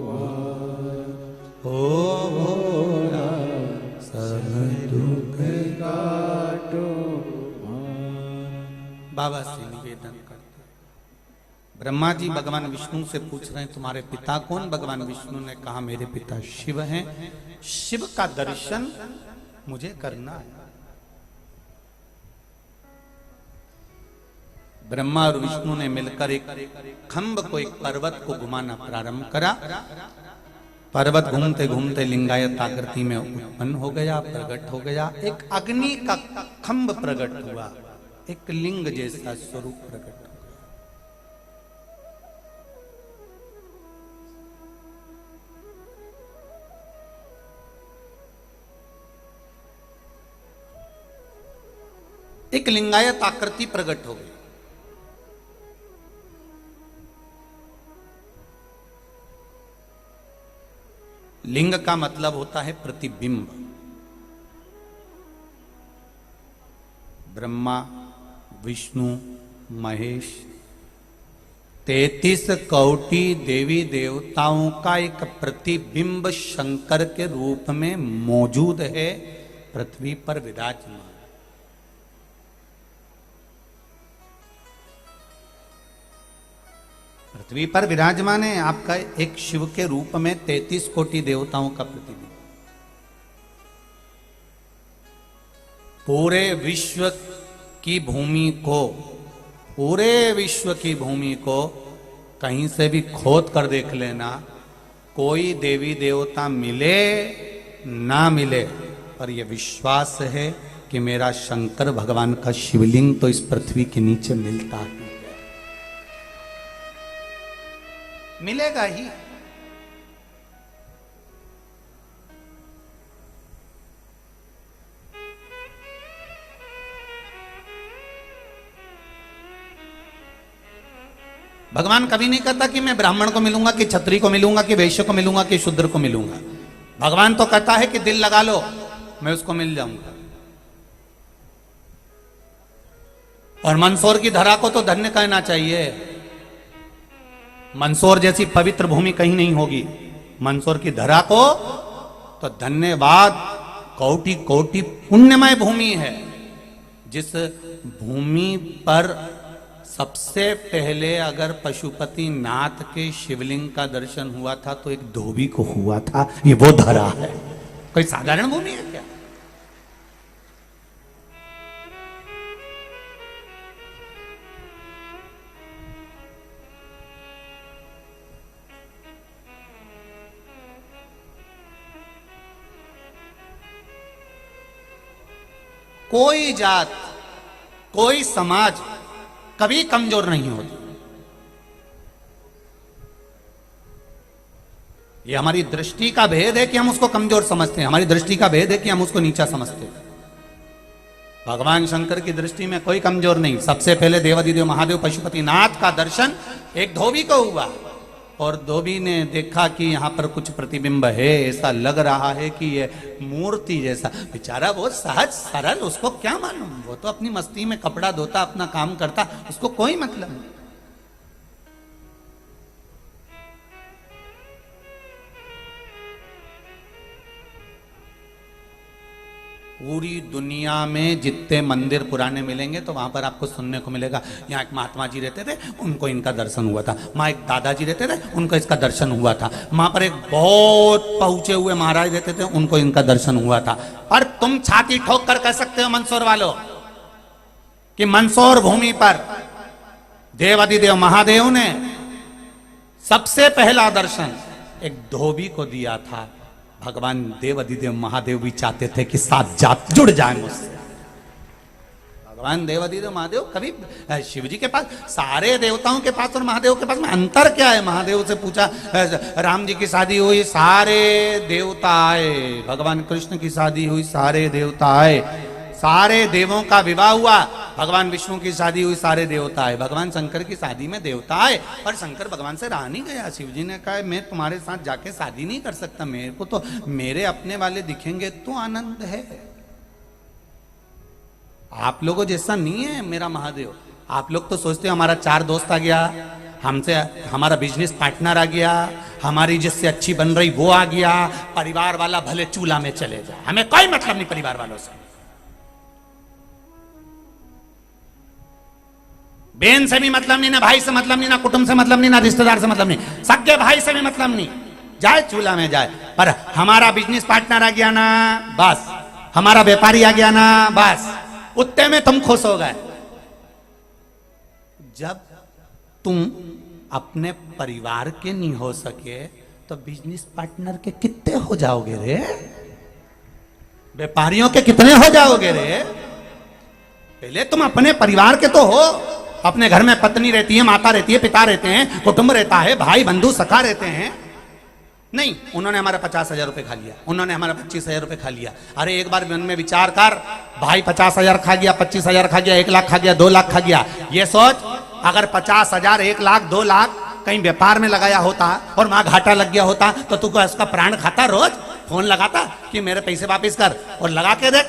Speaker 1: मारा, ओ भोला सब दुख काटो मारा। बाबा से निवेदन करते ब्रह्मा जी भगवान विष्णु से पूछ रहे हैं तुम्हारे पिता कौन? भगवान विष्णु ने कहा मेरे पिता शिव हैं। शिव का दर्शन मुझे करना है। ब्रह्मा और विष्णु ने मिलकर एक खंभ को, एक पर्वत को घुमाना प्रारंभ करा। पर्वत घूमते घूमते लिंगायत आकृति में उत्पन्न हो गया, प्रकट हो गया। एक अग्नि का खंभ प्रकट हुआ, एक लिंग जैसा स्वरूप प्रकट हुआ। एक लिंगायत आकृति प्रकट हो गई। लिंग का मतलब होता है प्रतिबिंब। ब्रह्मा, विष्णु, महेश, 33 कोटि देवी देवताओं का एक प्रतिबिंब शंकर के रूप में मौजूद है पृथ्वी पर विराजमान। पृथ्वी पर विराजमान है आपका एक शिव के रूप में 33 कोटि देवताओं का प्रतिबिंब। पूरे विश्व की भूमि को, पूरे विश्व की भूमि को कहीं से भी खोद कर देख लेना, कोई देवी देवता मिले ना मिले, पर यह विश्वास है कि मेरा शंकर भगवान का शिवलिंग तो इस पृथ्वी के नीचे मिलता ही है, मिलेगा ही। भगवान कभी नहीं कहता कि मैं ब्राह्मण को मिलूंगा कि क्षत्रिय को मिलूंगा कि वैश्य को मिलूंगा कि शूद्र को मिलूंगा। भगवान तो कहता है कि दिल लगा लो, मैं उसको मिल जाऊंगा। और मंदसौर की धरा को तो धन्य कहना चाहिए। मंदसौर जैसी पवित्र भूमि कहीं नहीं होगी। मंदसौर की धरा को तो धन्यवाद, कोटि कोटि पुण्यमय भूमि है। जिस भूमि पर सबसे पहले अगर पशुपति नाथ के शिवलिंग का दर्शन हुआ था तो एक धोबी को हुआ था, ये वो धरा है। कोई साधारण भूमि है क्या? कोई जात, कोई समाज कभी कमजोर नहीं होती। ये हमारी दृष्टि का भेद है कि हम उसको कमजोर समझते हैं, हमारी दृष्टि का भेद है कि हम उसको नीचा समझते हैं। भगवान शंकर की दृष्टि में कोई कमजोर नहीं। सबसे पहले देवादिदेव महादेव पशुपति नाथ का दर्शन एक धोबी को हुआ और धोबी ने देखा कि यहां पर कुछ प्रतिबिंब है, ऐसा लग रहा है कि ये मूर्ति जैसा। बेचारा वो सहज सरल, उसको क्या मालूम, वो तो अपनी मस्ती में कपड़ा धोता, अपना काम करता, उसको कोई मतलब नहीं। पूरी दुनिया में जितने मंदिर पुराने मिलेंगे तो वहां पर आपको सुनने को मिलेगा, यहाँ एक महात्मा जी रहते थे, उनको इनका दर्शन हुआ था। वहां एक दादाजी रहते थे, उनको इसका दर्शन हुआ था। वहां पर एक बहुत पहुंचे हुए महाराज रहते थे, उनको इनका दर्शन हुआ था। पर तुम छाती ठोक कर कह सकते हो मंदसौर वालों कि मंदसौर भूमि पर देवादिदेव महादेव ने सबसे पहला दर्शन एक धोबी को दिया था। भगवान देवादिदेव महादेव भी चाहते थे कि सात जात जुड़ जाए मुझसे। भगवान देवादिदेव महादेव कभी शिव जी के पास, सारे देवताओं के पास और महादेव के पास में अंतर क्या है? महादेव से पूछा, राम जी की शादी हुई, सारे देवता आए। भगवान कृष्ण की शादी हुई, सारे देवता आए। सारे देवों का विवाह हुआ, भगवान विष्णु की शादी हुई, सारे देवता आए। भगवान शंकर की शादी में देवता आए, पर शंकर भगवान से रहा नहीं गया। शिव जी ने कहा मैं तुम्हारे साथ जाके शादी नहीं कर सकता, मेरे को तो मेरे अपने वाले दिखेंगे तो आनंद है। आप लोगों जैसा नहीं है मेरा महादेव। आप लोग तो सोचते हो हमारा 4 दोस्त आ गया, हमसे हमारा बिजनेस पार्टनर आ गया, हमारी जिससे अच्छी बन रही वो आ गया, परिवार वाला भले चूल्हा में चले जाए, हमें कोई मतलब नहीं परिवार वालों से। बहन से भी मतलब नहीं, ना भाई से मतलब नहीं, ना कुटुंब से मतलब नहीं, ना रिश्तेदार से मतलब नहीं, सगे भाई से भी मतलब नहीं, जाए चूल्हा में जाए। पर हमारा बिजनेस पार्टनर आ गया ना, बस, हमारा व्यापारी आ गया ना, बस, उतने में तुम खुश हो गए। जब तुम अपने परिवार के नहीं हो सके तो बिजनेस पार्टनर के कितने हो जाओगे रे? व्यापारियों के कितने हो जाओगे रे? पहले तुम अपने परिवार के तो हो। अपने घर में पत्नी रहती है, माता रहती है, पिता रहते हैं, कुटुंब रहता है, भाई बंधु सखा रहते हैं। नहीं, उन्होंने हमारा 50,000 रुपए खा लिया, उन्होंने हमारा 25,000 रुपए खा लिया। अरे एक बार मन में विचार कर, भाई 50,000 खा गया, 25,000 खा गया, 1 लाख खा गया, 2 लाख खा गया। ये सोच, अगर 50,000, 1 लाख, 2 लाख कहीं व्यापार में लगाया होता और वहां घाटा लग गया होता तो तू उसका प्राण खाता? रोज फोन लगाता कि मेरे पैसे वापिस कर, और लगा के देख,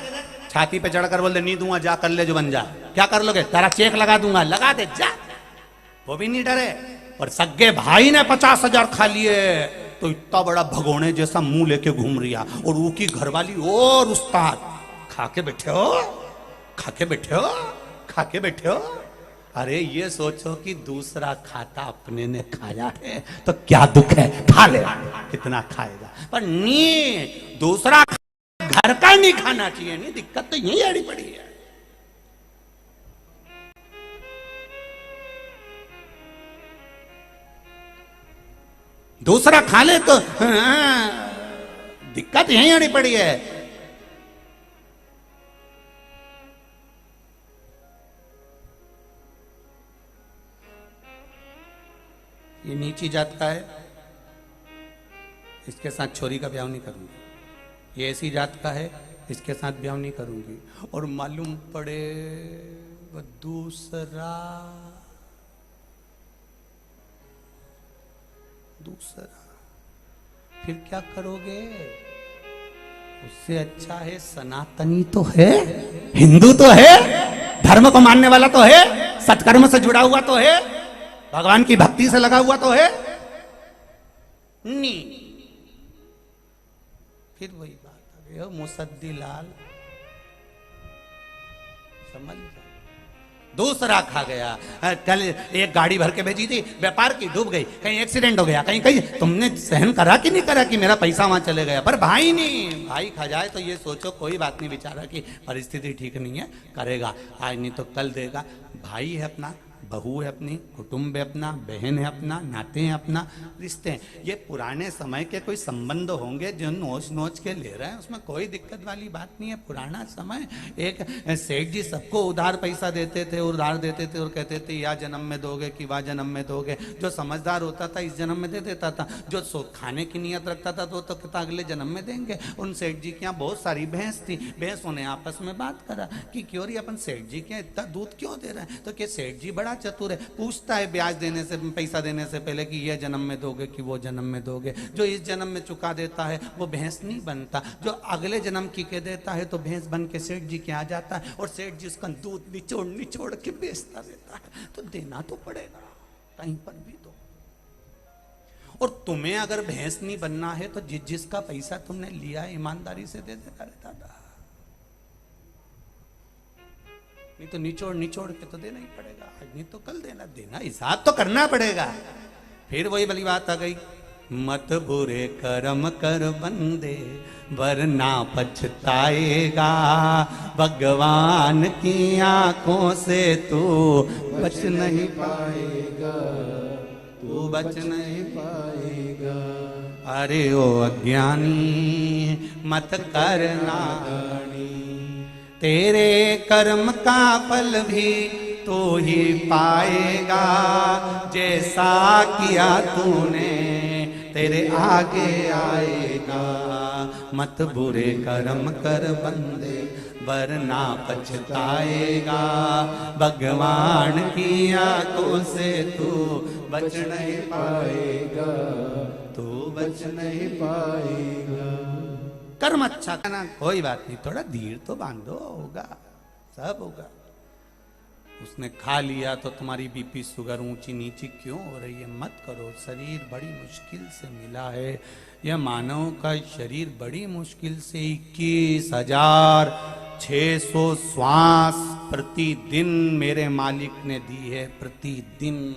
Speaker 1: छाती पे चढ़कर बोल दे नहीं दूंगा, जा कर ले जो बन जा। क्या कर लोगे? तेरा चेक लगा दूंगा, लगा दे जा, वो भी नहीं डरे। और सगे भाई ने 50,000 खा लिए तो इतना बड़ा भगोने जैसा मुंह लेके घूम रिया, और वो की घरवाली और उस्ताद, खा के बैठे हो, खा के बैठे हो, खा के बैठे हो। अरे ये सोचो कि दूसरा खाता अपने ने खाया है तो क्या दुख है, खा ले, कितना खाएगा। पर नहीं, दूसरा घर का नहीं खाना चाहिए। नहीं, दिक्कत तो यही आड़ी पड़ी है। दूसरा खा ले तो दिक्कत यही आड़ी पड़ी है। ये नीची जात का है, इसके साथ छोरी का ब्याह नहीं करूंगी। ये ऐसी जात का है, इसके साथ ब्याह नहीं करूंगी। और मालूम पड़े वो दूसरा, दूसरा, फिर क्या करोगे? उससे अच्छा है सनातनी तो है, हिंदू तो है, धर्म को मानने वाला तो है, सत्कर्म से जुड़ा हुआ तो है, भगवान की भक्ति से लगा हुआ तो है। नहीं, फिर वही बात आ गई, मुसद्दी लाल समझ जाए। दूसरा खा गया। कल एक गाड़ी भर के भेजी थी व्यापार की, डूब गई, कहीं एक्सीडेंट हो गया, कहीं कहीं तुमने सहन करा कि नहीं करा कि मेरा पैसा वहां चले गया? पर भाई नहीं, भाई खा जाए तो ये सोचो कोई बात नहीं, बेचारा की परिस्थिति ठीक नहीं है, करेगा आज नहीं तो कल देगा। भाई है अपना, बहू है अपनी, कुटुंब है अपना, बहन है अपना, नाते हैं अपना, रिश्ते हैं। ये पुराने समय के कोई संबंध होंगे जो नोच नोच के ले रहे हैं, उसमें कोई दिक्कत वाली बात नहीं है। पुराना समय, एक सेठ जी सबको उधार पैसा देते थे, उधार देते थे और कहते थे या जन्म में दोगे कि वाह जन्म में दोगे। जो समझदार होता था इस जन्म में दे देता था, जो खाने की नियत रखता था तो कहता अगले जन्म में देंगे। उन सेठ जी के यहाँ बहुत सारी भैंस थी, भैंसों ने आपस में बात करा कि क्यों री अपन सेठ जी के इतना दूध क्यों दे रहे हैं? तो क्या सेठ जी बड़ा चतुर है, पूछता है ब्याज देने से, पैसा देने से पहले कि यह जन्म में दोगे कि वो जन्म में दोगे। जो इस जन्म में चुका देता है वो भैंस नहीं बनता, जो अगले जन्म की के देता है तो भैंस बन के सेठ जी के आ जाता है और सेठ जी उसका दूध निचोड़ निचोड़ के बेचता रहता है। तो देना तो पड़ेगा, कहीं पर भी दो। और तुम्हें अगर भैंस नहीं बनना है तो जिसका पैसा तुमने लिया ईमानदारी से दे देता रहता था, नहीं तो निचोड़ निचोड़ के तो देना ही पड़ेगा, आज नहीं तो कल देना, देना हिसाब तो करना पड़ेगा। फिर वही वाली बात आ गई, मत बुरे कर्म कर बंदे वरना पछताएगा, भगवान की आंखों से तू बच नहीं पाएगा, तू बच नहीं पाएगा। अरे ओ अज्ञानी मत करना, तेरे कर्म का फल भी तो ही पाएगा, जैसा किया तूने तेरे आगे आएगा। मत बुरे कर्म कर बंदे वरना पछताएगा, भगवान की आंखों से तू बच नहीं पाएगा, तू बच नहीं पाएगा। कर्म अच्छा करना कोई बात नहीं, थोड़ा धीर तो बांधो, होगा सब होगा। उसने खा लिया तो तुम्हारी बीपी शुगर ऊंची नीची क्यों हो रही है? मत करो, शरीर बड़ी मुश्किल से मिला है। यह मानव का शरीर बड़ी मुश्किल से 21,600 श्वास प्रतिदिन मेरे मालिक ने दी है, प्रतिदिन।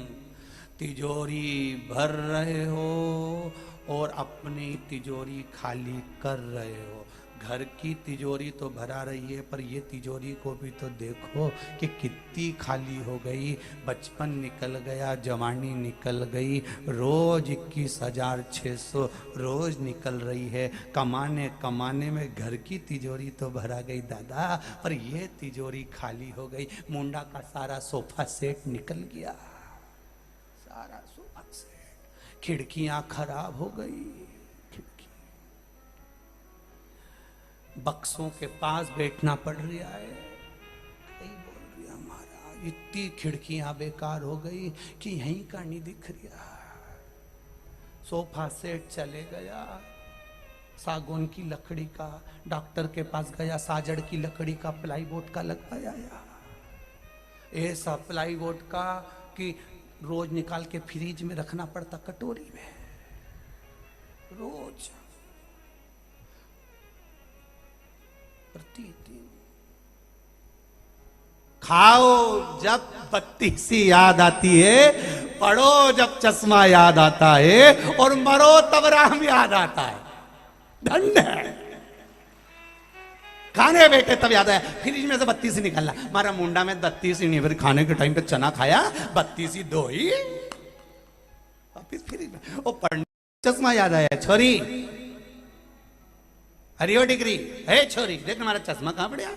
Speaker 1: तिजोरी भर रहे हो और अपनी तिजोरी खाली कर रहे हो। घर की तिजोरी तो भरा रही है, पर ये तिजोरी को भी तो देखो कि कितनी खाली हो गई। बचपन निकल गया, जवानी निकल गई, रोज 21,600 रोज निकल रही है। कमाने कमाने में घर की तिजोरी तो भरा गई दादा, पर ये तिजोरी खाली हो गई। मुंडा का सारा सोफा सेट निकल गया, सारा सोफा सेट। खिड़कियां खराब हो गई, बक्सों के पास बैठना पड़ रहा है। कई बोल रहा महाराज इतनी खिड़कियां बेकार हो गई कि यहीं का नहीं दिख रहा। सोफा सेट चले गया, सागौन की लकड़ी का, डॉक्टर के पास गया, साजड़ की लकड़ी का प्लाईवुड का लगवाया। ऐसा प्लाईवुड का कि रोज निकाल के फ्रिज में रखना पड़ता, कटोरी में रोज प्रतिदिन। खाओ जब बत्ती सी याद आती है, पढ़ो जब चश्मा याद आता है, और मरो तब राम याद आता है। दंड है। खाने बैठे तब याद आया, फ्रिज में से बत्ती सी निकालना, हमारा मुंडा में बत्ती सी नहीं, फिर खाने के टाइम पे चना खाया, बत्ती सी धोई, वापिस फ्रिज में। वो पढ़ने चश्मा याद आया, छोरी हरियो डिग्री है, छोरी देख हमारा चश्मा कहाँ पड़ा,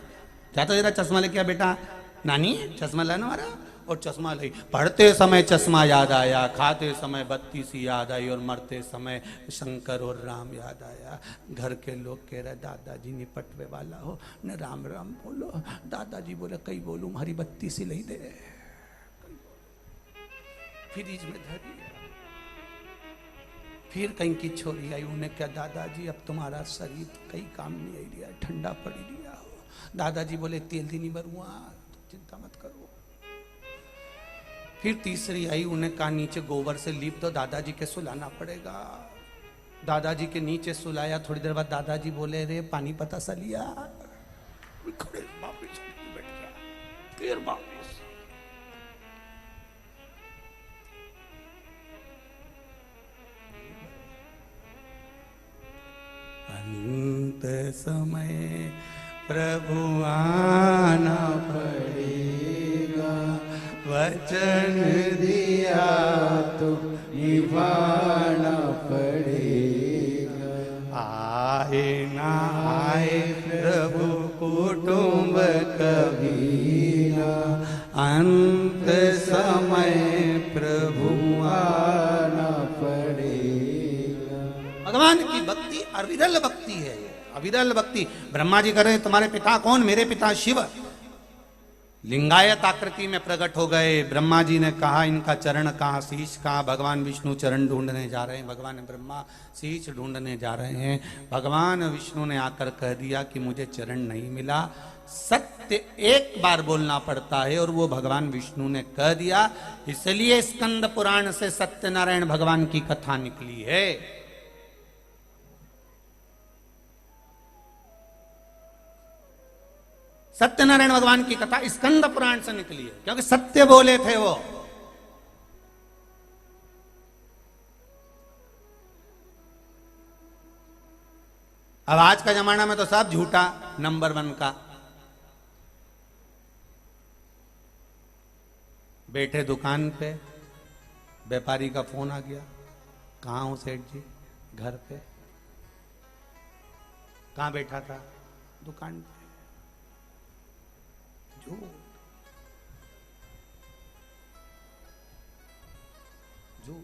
Speaker 1: जा तो जरा चश्मा लेके आ बेटा, नानी चश्मा लाना हमारा। और चश्मा लाई, पढ़ते समय चश्मा याद आया, खाते समय बत्ती सी याद आई, और मरते समय शंकर और राम याद आया। घर के लोग कह रहे दादाजी निपटवे वाला हो न, राम राम बोलो। दादाजी बोले कई बोलूं, हरी बत्ती सी लाई दे, फ्रिज में धरी। फिर कहीं की छोरी आई, उन्हें क्या दादाजी अब तुम्हारा शरीर कहीं काम नहीं आई दिया, ठंडा पड़ी दिया हो। दादाजी बोले तेल दी नहीं बरुआ, चिंता मत करो। फिर तीसरी आई, उन्हें कहा नीचे गोबर से लीप दो, दादाजी के सुलाना पड़ेगा। दादाजी के नीचे सुलाया, थोड़ी देर बाद दादाजी बोले रे पानी पता सा लिया, वापिस बैठ गया। फिर वापिस अंत समय प्रभु आना पड़ेगा, वचन
Speaker 3: दिया तो निभाना पड़ेगा।
Speaker 1: आए ना आए प्रभु कुटुंब कबीरा, अंत समय प्रभु आना पड़ेगा। भगवान की भक्ति अविरल भक्ति है, अविरल भक्ति। ब्रह्मा जी कह रहे तुम्हारे पिता कौन? मेरे पिता शिव लिंगायत आकृति में प्रकट हो गए। ब्रह्मा जी ने कहा इनका चरण कहाँ, शीश कहाँ? भगवान विष्णु चरण ढूंढने जा रहे हैं। भगवान ब्रह्मा शीश ढूंढने जा रहे हैं। भगवान विष्णु ने आकर कह दिया कि मुझे चरण नहीं मिला। सत्य एक बार बोलना पड़ता है और वो भगवान विष्णु ने कह दिया। इसलिए स्कंद पुराण से सत्यनारायण भगवान की कथा निकली है। सत्यनारायण भगवान की कथा स्कंद पुराण से निकली है, क्योंकि सत्य बोले थे वो। अब आज का जमाना में तो सब झूठा नंबर 1 का। बैठे दुकान पे, व्यापारी का फोन आ गया, कहाँ हो सेठ जी? घर पे। कहाँ बैठा था? दुकान पे। झूठ झूठ,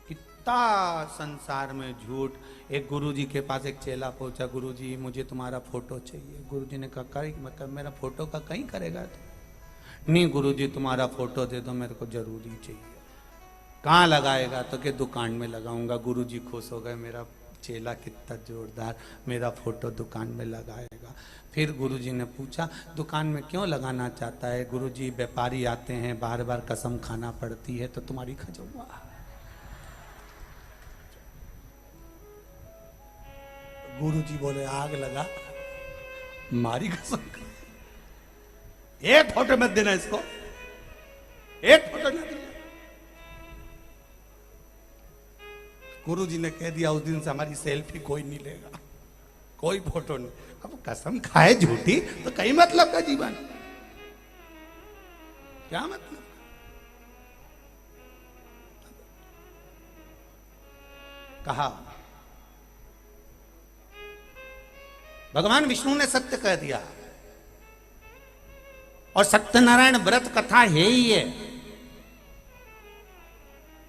Speaker 1: कितना संसार में झूठ। एक गुरुजी के पास एक चेला पहुंचा, गुरुजी मुझे तुम्हारा फोटो चाहिए। गुरुजी ने कहा मतलब मेरा फोटो का कहीं करेगा तो? नहीं गुरुजी तुम्हारा फोटो दे दो, मेरे को जरूरी चाहिए। कहाँ लगाएगा? तो के दुकान में लगाऊंगा। गुरुजी खुश हो गए, मेरा चेला कितना जोरदार, मेरा फोटो दुकान में लगाएगा। फिर गुरुजी ने पूछा दुकान में क्यों लगाना चाहता है? गुरुजी व्यापारी आते हैं, बार बार कसम खाना पड़ती है, तो तुम्हारी खजौआ। गुरुजी बोले आग लगा, मारी कसम। एक फोटो मत देना इसको, एक फोटो न देना। गुरुजी ने कह दिया उस दिन से हमारी सेल्फी कोई नहीं लेगा, कोई फोटो नहीं। अब कसम खाए झूठी तो कई मतलब का जीवन, क्या मतलब? कहा भगवान विष्णु ने सत्य कह दिया। और सत्यनारायण व्रत कथा है ही है।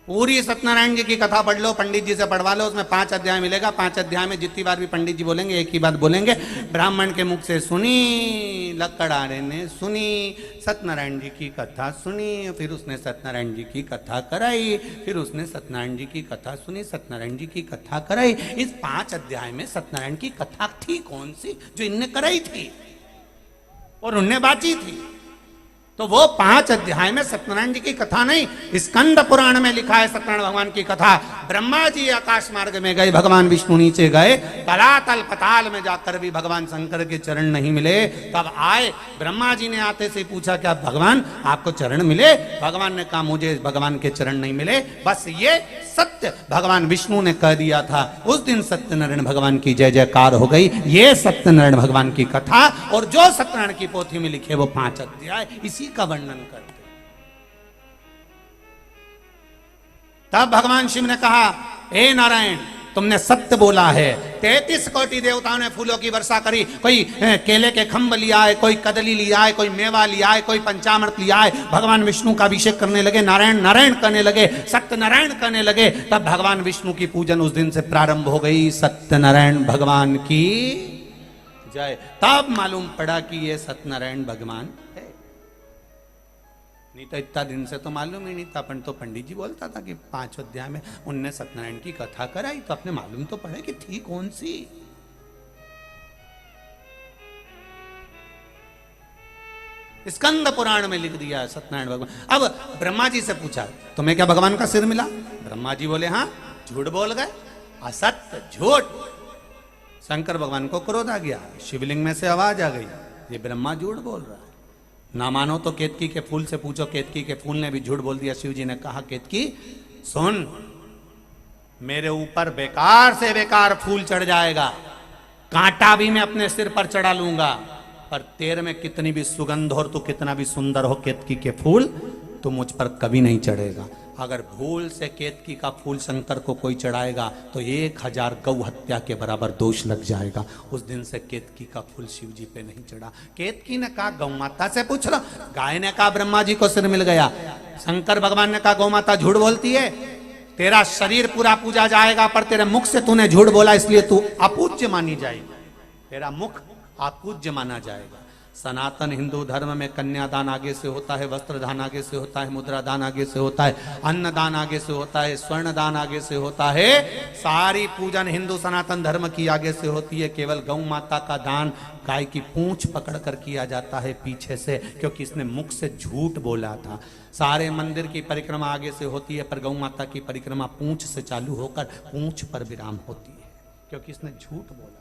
Speaker 1: पूरी सत्यनारायण जी की कथा पढ़ लो, पंडित जी से पढ़वा लो, उसमें 5 अध्याय मिलेगा। 5 अध्याय में जितनी बार भी पंडित जी बोलेंगे एक ही बात बोलेंगे, ब्राह्मण के मुख से सुनी, लकड़ारे ने सुनी, सत्यनारायण जी की कथा सुनी, फिर उसने सत्यनारायण जी की कथा कराई, फिर उसने सत्यनारायण जी की कथा सुनी, सत्यनारायण जी की कथा कराई। इस 5 अध्याय में सत्यनारायण की कथा थी कौन सी जो इनने कराई थी और उनने बाची थी? तो वो 5 अध्याय में सत्यनारायण जी की कथा नहीं, स्कंद पुराण में लिखा है सत्यनारायण भगवान की कथा। ब्रह्मा जी आकाश मार्ग में गए, भगवान विष्णु नीचे गए, तलातल पताल में जाकर भी भगवान शंकर के चरण नहीं मिले। तब आए, ब्रह्मा जी ने आते से पूछा क्या भगवान आपको चरण मिले? भगवान ने कहा मुझे भगवान के चरण नहीं मिले। बस ये सत्य भगवान विष्णु ने कह दिया था। उस दिन सत्यनारायण भगवान की जय जयकार हो गई। ये सत्यनारायण भगवान की कथा, और जो सत्यनारायण की पोथी में लिखे वो 5 अध्याय इसी का वर्णन करते। तब भगवान शिव ने कहा हे नारायण तुमने सत्य बोला है। 33 कोटि देवताओं ने फूलों की वर्षा करी। कोई केले के खंभ लिया है, कोई कदली लिया है, कोई मेवा लिया है, कोई पंचामृत लिया है। भगवान विष्णु का अभिषेक करने लगे, नारायण नारायण कहने लगे, सत्यनारायण कहने लगे। तब भगवान विष्णु की पूजन उस दिन से प्रारंभ हो गई। सत्यनारायण भगवान की जय। तब मालूम पड़ा कि ये सत्यनारायण भगवान है। नहीं तो इतना दिन से तो मालूम ही नहीं था। अपन तो पंडित जी बोलता था कि 5 अध्याय में उनने सत्यनारायण की कथा कराई, तो अपने मालूम तो पड़े कि थी कौन सी। स्कंद पुराण में लिख दिया सत्यनारायण भगवान। अब ब्रह्मा जी से पूछा तुम्हें क्या भगवान का सिर मिला? ब्रह्मा जी बोले हाँ, झूठ बोल गए, असत्य झूठ। शंकर भगवान को क्रोध आ गया, शिवलिंग में से आवाज आ गई, ये ब्रह्मा झूठ बोल रहा है। ना मानो तो केतकी के फूल से पूछो, केतकी के फूल ने भी झूठ बोल दिया। शिव जी ने कहा केतकी सुन, मेरे ऊपर बेकार से बेकार फूल चढ़ जाएगा, कांटा भी मैं अपने सिर पर चढ़ा लूंगा, पर तेरे में कितनी भी सुगंध हो, तू कितना भी सुंदर हो केतकी के फूल, तो मुझ पर कभी नहीं चढ़ेगा। अगर भूल से केतकी का फूल शंकर को कोई चढ़ाएगा तो 1000 गौ हत्या के बराबर दोष लग जाएगा। उस दिन से केतकी का फूल शिव जी पे नहीं चढ़ा। केतकी ने कहा गौ माता से पूछ लो, गाय ने कहा ब्रह्मा जी को सिर मिल गया, शंकर भगवान ने कहा गौ माता झूठ बोलती है, तेरा शरीर पूरा पूजा जाएगा, पर तेरे मुख से तूने झूठ बोला इसलिए तू अपूज्य मानी जाएगी, तेरा मुख अपूज्य माना जाएगा। सनातन हिंदू धर्म में कन्यादान आगे से होता है, वस्त्र दान आगे से होता है, मुद्रा दान आगे से होता है, अन्न दान आगे से होता है, स्वर्ण दान आगे से होता है। सारी पूजन हिंदू सनातन धर्म की आगे से होती है। केवल गौ माता का दान गाय की पूंछ पकड़ कर किया जाता है पीछे से, क्योंकि इसने मुख से झूठ बोला था। सारे मंदिर की परिक्रमा आगे से होती है, पर गौ माता की परिक्रमा पूंछ से चालू होकर पूंछ पर विराम होती है, क्योंकि इसने झूठ बोला।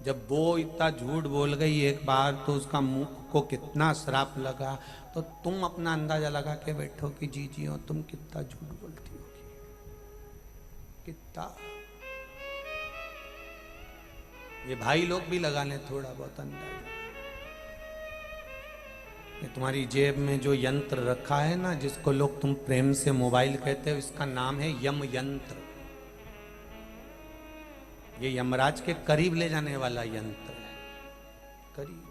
Speaker 1: जब वो इतना झूठ बोल गई एक बार, तो उसका मुख को कितना श्राप लगा। तो तुम अपना अंदाजा लगा के बैठो कि जी हो तुम कितना झूठ बोलती होगी, कितना। ये भाई लोग भी लगा लें थोड़ा बहुत अंदाजा। ये तुम्हारी जेब में जो यंत्र रखा है ना, जिसको लोग तुम प्रेम से मोबाइल कहते हो, इसका नाम है यम यंत्र। ये यमराज के करीब ले जाने वाला यंत्र है, करीब।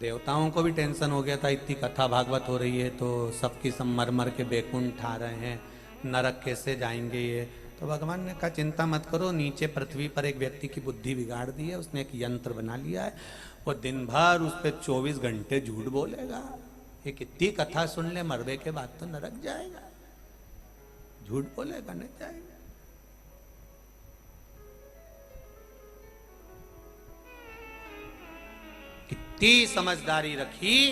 Speaker 1: देवताओं को भी टेंशन हो गया था, इतनी कथा भागवत हो रही है तो सबकी सब मर मर के बैकुंठ आ रहे हैं, नरक कैसे जाएंगे ये। तो भगवान ने कहा चिंता मत करो, नीचे पृथ्वी पर एक व्यक्ति की बुद्धि बिगाड़ दी है, उसने एक यंत्र बना लिया है, वो दिन भर उस पर 24 घंटे झूठ बोलेगा। ये कितनी कथा सुन ले, मरने के बाद तो नरक जाएगा, झूठ बोलेगा नहीं जाएगा। कितनी समझदारी रखी।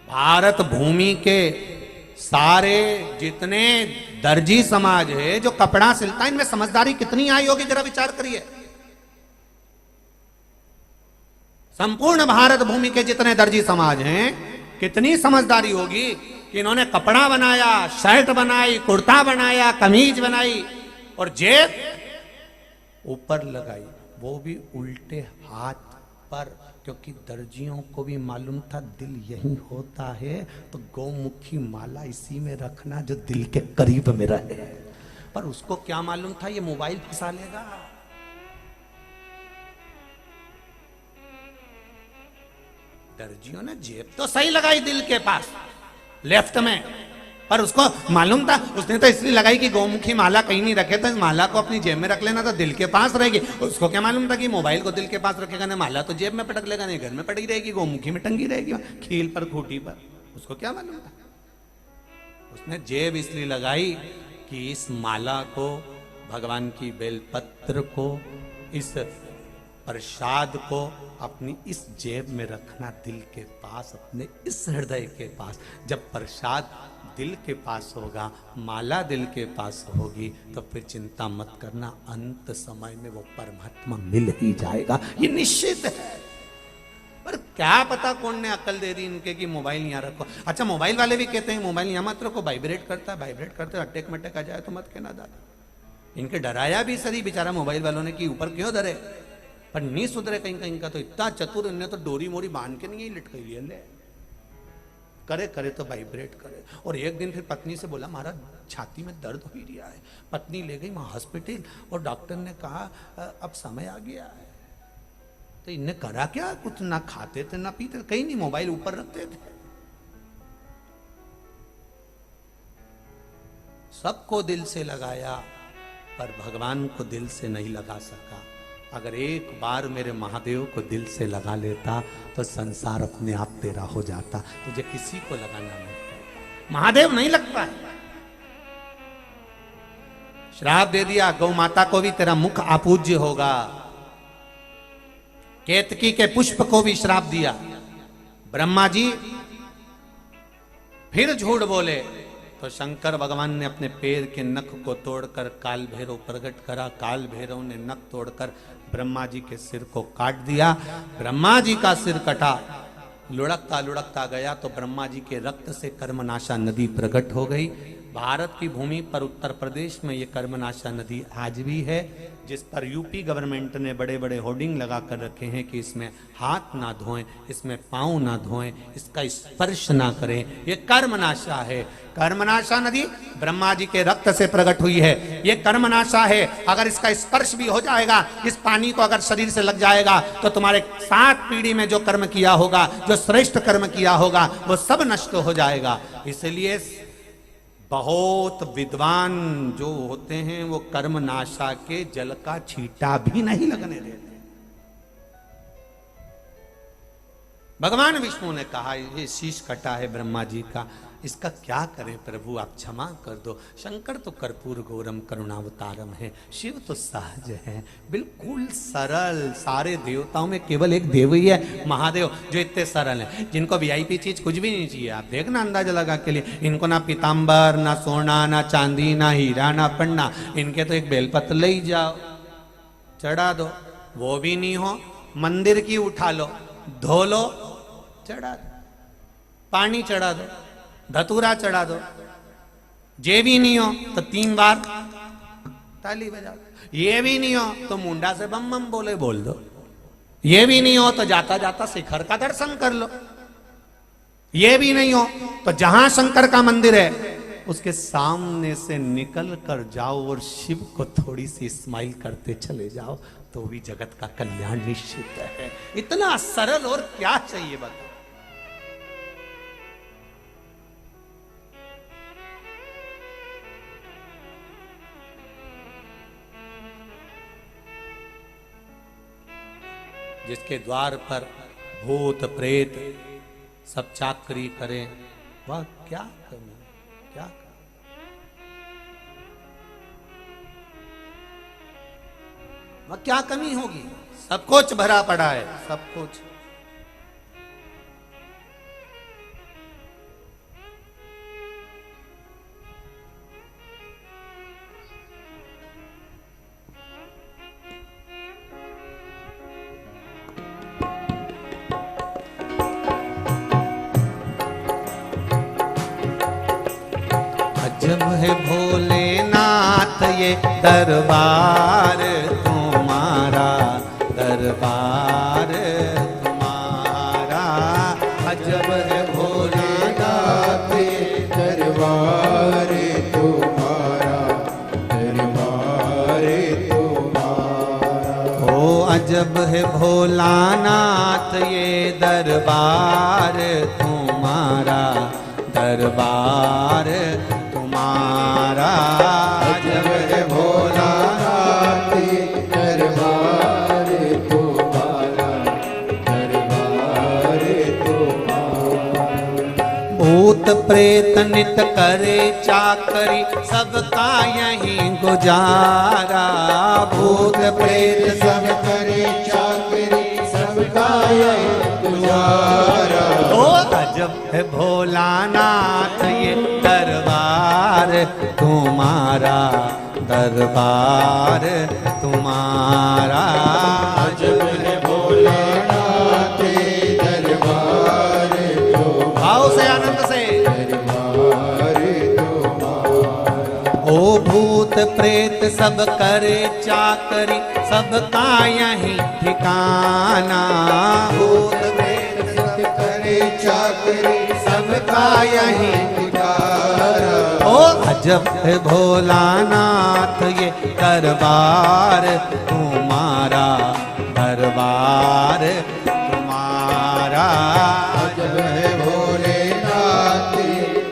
Speaker 1: भारत भूमि के सारे जितने दर्जी समाज है जो कपड़ा सिलता है, इनमें समझदारी कितनी आई होगी, जरा विचार करिए। संपूर्ण भारत भूमि के जितने दर्जी समाज हैं, कितनी समझदारी होगी कि इन्होंने कपड़ा बनाया, शर्ट बनाई, कुर्ता बनाया, कमीज बनाई और जेब ऊपर लगाई, वो भी उल्टे हाथ पर, क्योंकि दर्जियों को भी मालूम था दिल यही होता है, तो गौमुखी माला इसी में रखना जो दिल के करीब में रहे। पर उसको क्या मालूम था ये मोबाइल फंसा लेगा। दर्जियों ने जेब तो सही लगाई दिल के पास लेफ्ट में, पर उसको मालूम था, उसने तो इसलिए लगाई कि गौमुखी माला कहीं नहीं रखे, तो इस माला को अपनी जेब में रख लेना तो दिल के पास रहेगी। उसको क्या मालूम था कि मोबाइल को दिल के पास रखेगा ना, माला तो जेब में पटक लेगा, नहीं घर में पटकी रहेगी, गौमुखी में टंगी रहेगी खील पर, खूटी पर। उसको क्या मालूम था। उसने जेब इसलिए लगाई कि इस माला को, भगवान की बेलपत्र को, इस प्रसाद को अपनी इस जेब में रखना, दिल के पास, अपने इस हृदय के पास। जब प्रसाद दिल के पास होगा, माला दिल के पास होगी, तो फिर चिंता मत करना, अंत समय में वो परमात्मा मिल ही जाएगा, ये निश्चित है। पर क्या पता कौन ने अकल दे दी इनके कि मोबाइल यहाँ रखो। अच्छा, मोबाइल वाले भी कहते हैं मोबाइल यहाँ मत रखो, वाइब्रेट करता है, वाइब्रेट करते अटैक मटैक आ जाए तो मत कहना दादा। इनके डराया भी सही बेचारा मोबाइल वालों ने कि ऊपर क्यों डरे, पर नहीं सुधरे कहीं कहीं का। तो इतना चतुर, इन्हें तो डोरी मोरी बांध के नहीं लटकाई लिया, ले करे करे तो वाइब्रेट करे। और एक दिन फिर पत्नी से बोला महाराज छाती में दर्द हो ही रहा है। पत्नी ले गई वहां हॉस्पिटल और डॉक्टर ने कहा अब समय आ गया है। तो इन्हें करा क्या, कुछ ना खाते थे ना पीते, कहीं नहीं, मोबाइल ऊपर रखते थे। सबको दिल से लगाया, पर भगवान को दिल से नहीं लगा सका। अगर एक बार मेरे महादेव को दिल से लगा लेता तो संसार अपने आप तेरा हो जाता। तुझे किसी को लगाना नहीं पड़ेगा, महादेव नहीं लगता है। श्राप दे दिया, गौ माता को भी तेरा मुख अपूज्य होगा। केतकी के पुष्प को भी श्राप दिया। ब्रह्मा जी फिर झूठ बोले तो शंकर भगवान ने अपने पैर के नख को तोड़कर काल भैरव प्रकट करा। काल भैरव ने नख तोड़कर ब्रह्मा जी के सिर को काट दिया। ब्रह्मा जी का सिर कटा, लुढ़कता लुढ़कता गया तो ब्रह्मा जी के रक्त से कर्मनाशा नदी प्रकट हो गई। भारत की भूमि पर उत्तर प्रदेश में ये कर्मनाशा नदी आज भी है, जिस पर यूपी गवर्नमेंट ने बड़े बड़े होर्डिंग लगा कर रखे हैं कि इसमें हाथ ना धोएं, इसमें पांव ना धोएं, इसका स्पर्श ना करें। ये कर्मनाशा है। कर्मनाशा नदी ब्रह्मा जी के रक्त से प्रकट हुई है। ये कर्मनाशा है। अगर इसका स्पर्श भी हो जाएगा, इस पानी को अगर शरीर से लग जाएगा तो तुम्हारे 7 पीढ़ी में जो कर्म किया होगा, जो श्रेष्ठ कर्म किया होगा, वो सब नष्ट हो जाएगा। इसलिए बहुत विद्वान जो होते हैं वो कर्मनाशा के जल का छींटा भी नहीं लगने देते। भगवान विष्णु ने कहा ये शीश कटा है ब्रह्मा जी का, इसका क्या करें प्रभु, आप क्षमा कर दो। शंकर तो कर्पूर गौरम करुणावतारम है, शिव तो सहज है, बिल्कुल सरल। सारे देवताओं में केवल एक देव ही है, महादेव, जो इतने सरल हैं, जिनको वीआईपी चीज कुछ भी नहीं चाहिए। आप देखना अंदाजा लगा के लिए, इनको ना पीताम्बर, ना सोना, ना चांदी, ना हीरा, ना पन्ना, इनके तो एक बेलपत्र ले ही जाओ, चढ़ा दो। वो भी नहीं हो, मंदिर की उठा लो, धो लो, चढ़ा दो, पानी चढ़ा दो, धतूरा चढ़ा दो। ये भी नहीं हो तो 3 बार ताली बजाओ। ये भी नहीं हो तो मुंडा से बम बम बोले बोल दो। ये भी नहीं हो तो जाता जाता शिखर का दर्शन कर लो। ये भी नहीं हो तो जहां शंकर का मंदिर है उसके सामने से निकल कर जाओ और शिव को थोड़ी सी स्माइल करते चले जाओ, तो भी जगत का कल्याण निश्चित है। इतना सरल और क्या चाहिए बताओ। जिसके द्वार पर भूत प्रेत सब चाकरी करें, वह क्या कमी, क्या वह क्या कमी होगी। सब कुछ भरा पड़ा है, सब कुछ। अजब है भोलेनाथ ये दरबार तुम्हारा, दरबार तुम्हारा। अजब है भोलेनाथ ये
Speaker 3: दरबार तुम्हारा, दरबार तुम्हारा।
Speaker 1: ओ अजब है भोलानाथ ये दरबार तुम्हारा, दरबार तुम्हारा।
Speaker 3: अजब है भोलानाथ दरबार तुम्हारा, दरबार तुम्हारा।
Speaker 1: भूत प्रेत नित करे चाकरी, सबका यहीं गुजारा। भूत प्रेत
Speaker 3: सब करे चाकरी, सबका यहीं गुजारा।
Speaker 1: ओ अजब है भोलानाथ ये दरबार तुम्हारा, दरबार तुम्हारा।
Speaker 3: अजब है भोलानाथ दरबार तुम्हारा,
Speaker 1: भाव से, आनंद से।
Speaker 3: दरबार तुम्हारा।
Speaker 1: ओ भूत प्रेत सब करे चाकरी, सबका यहीं ठिकाना। भूत प्रेत
Speaker 3: सब करे चाकरी,
Speaker 1: सबका यहीं
Speaker 3: ठिकाना।
Speaker 1: ओ अजब है भोलानाथ ये दरबार तुम्हारा, दरबार तुम्हारा।
Speaker 3: अजब है भोलेनाथ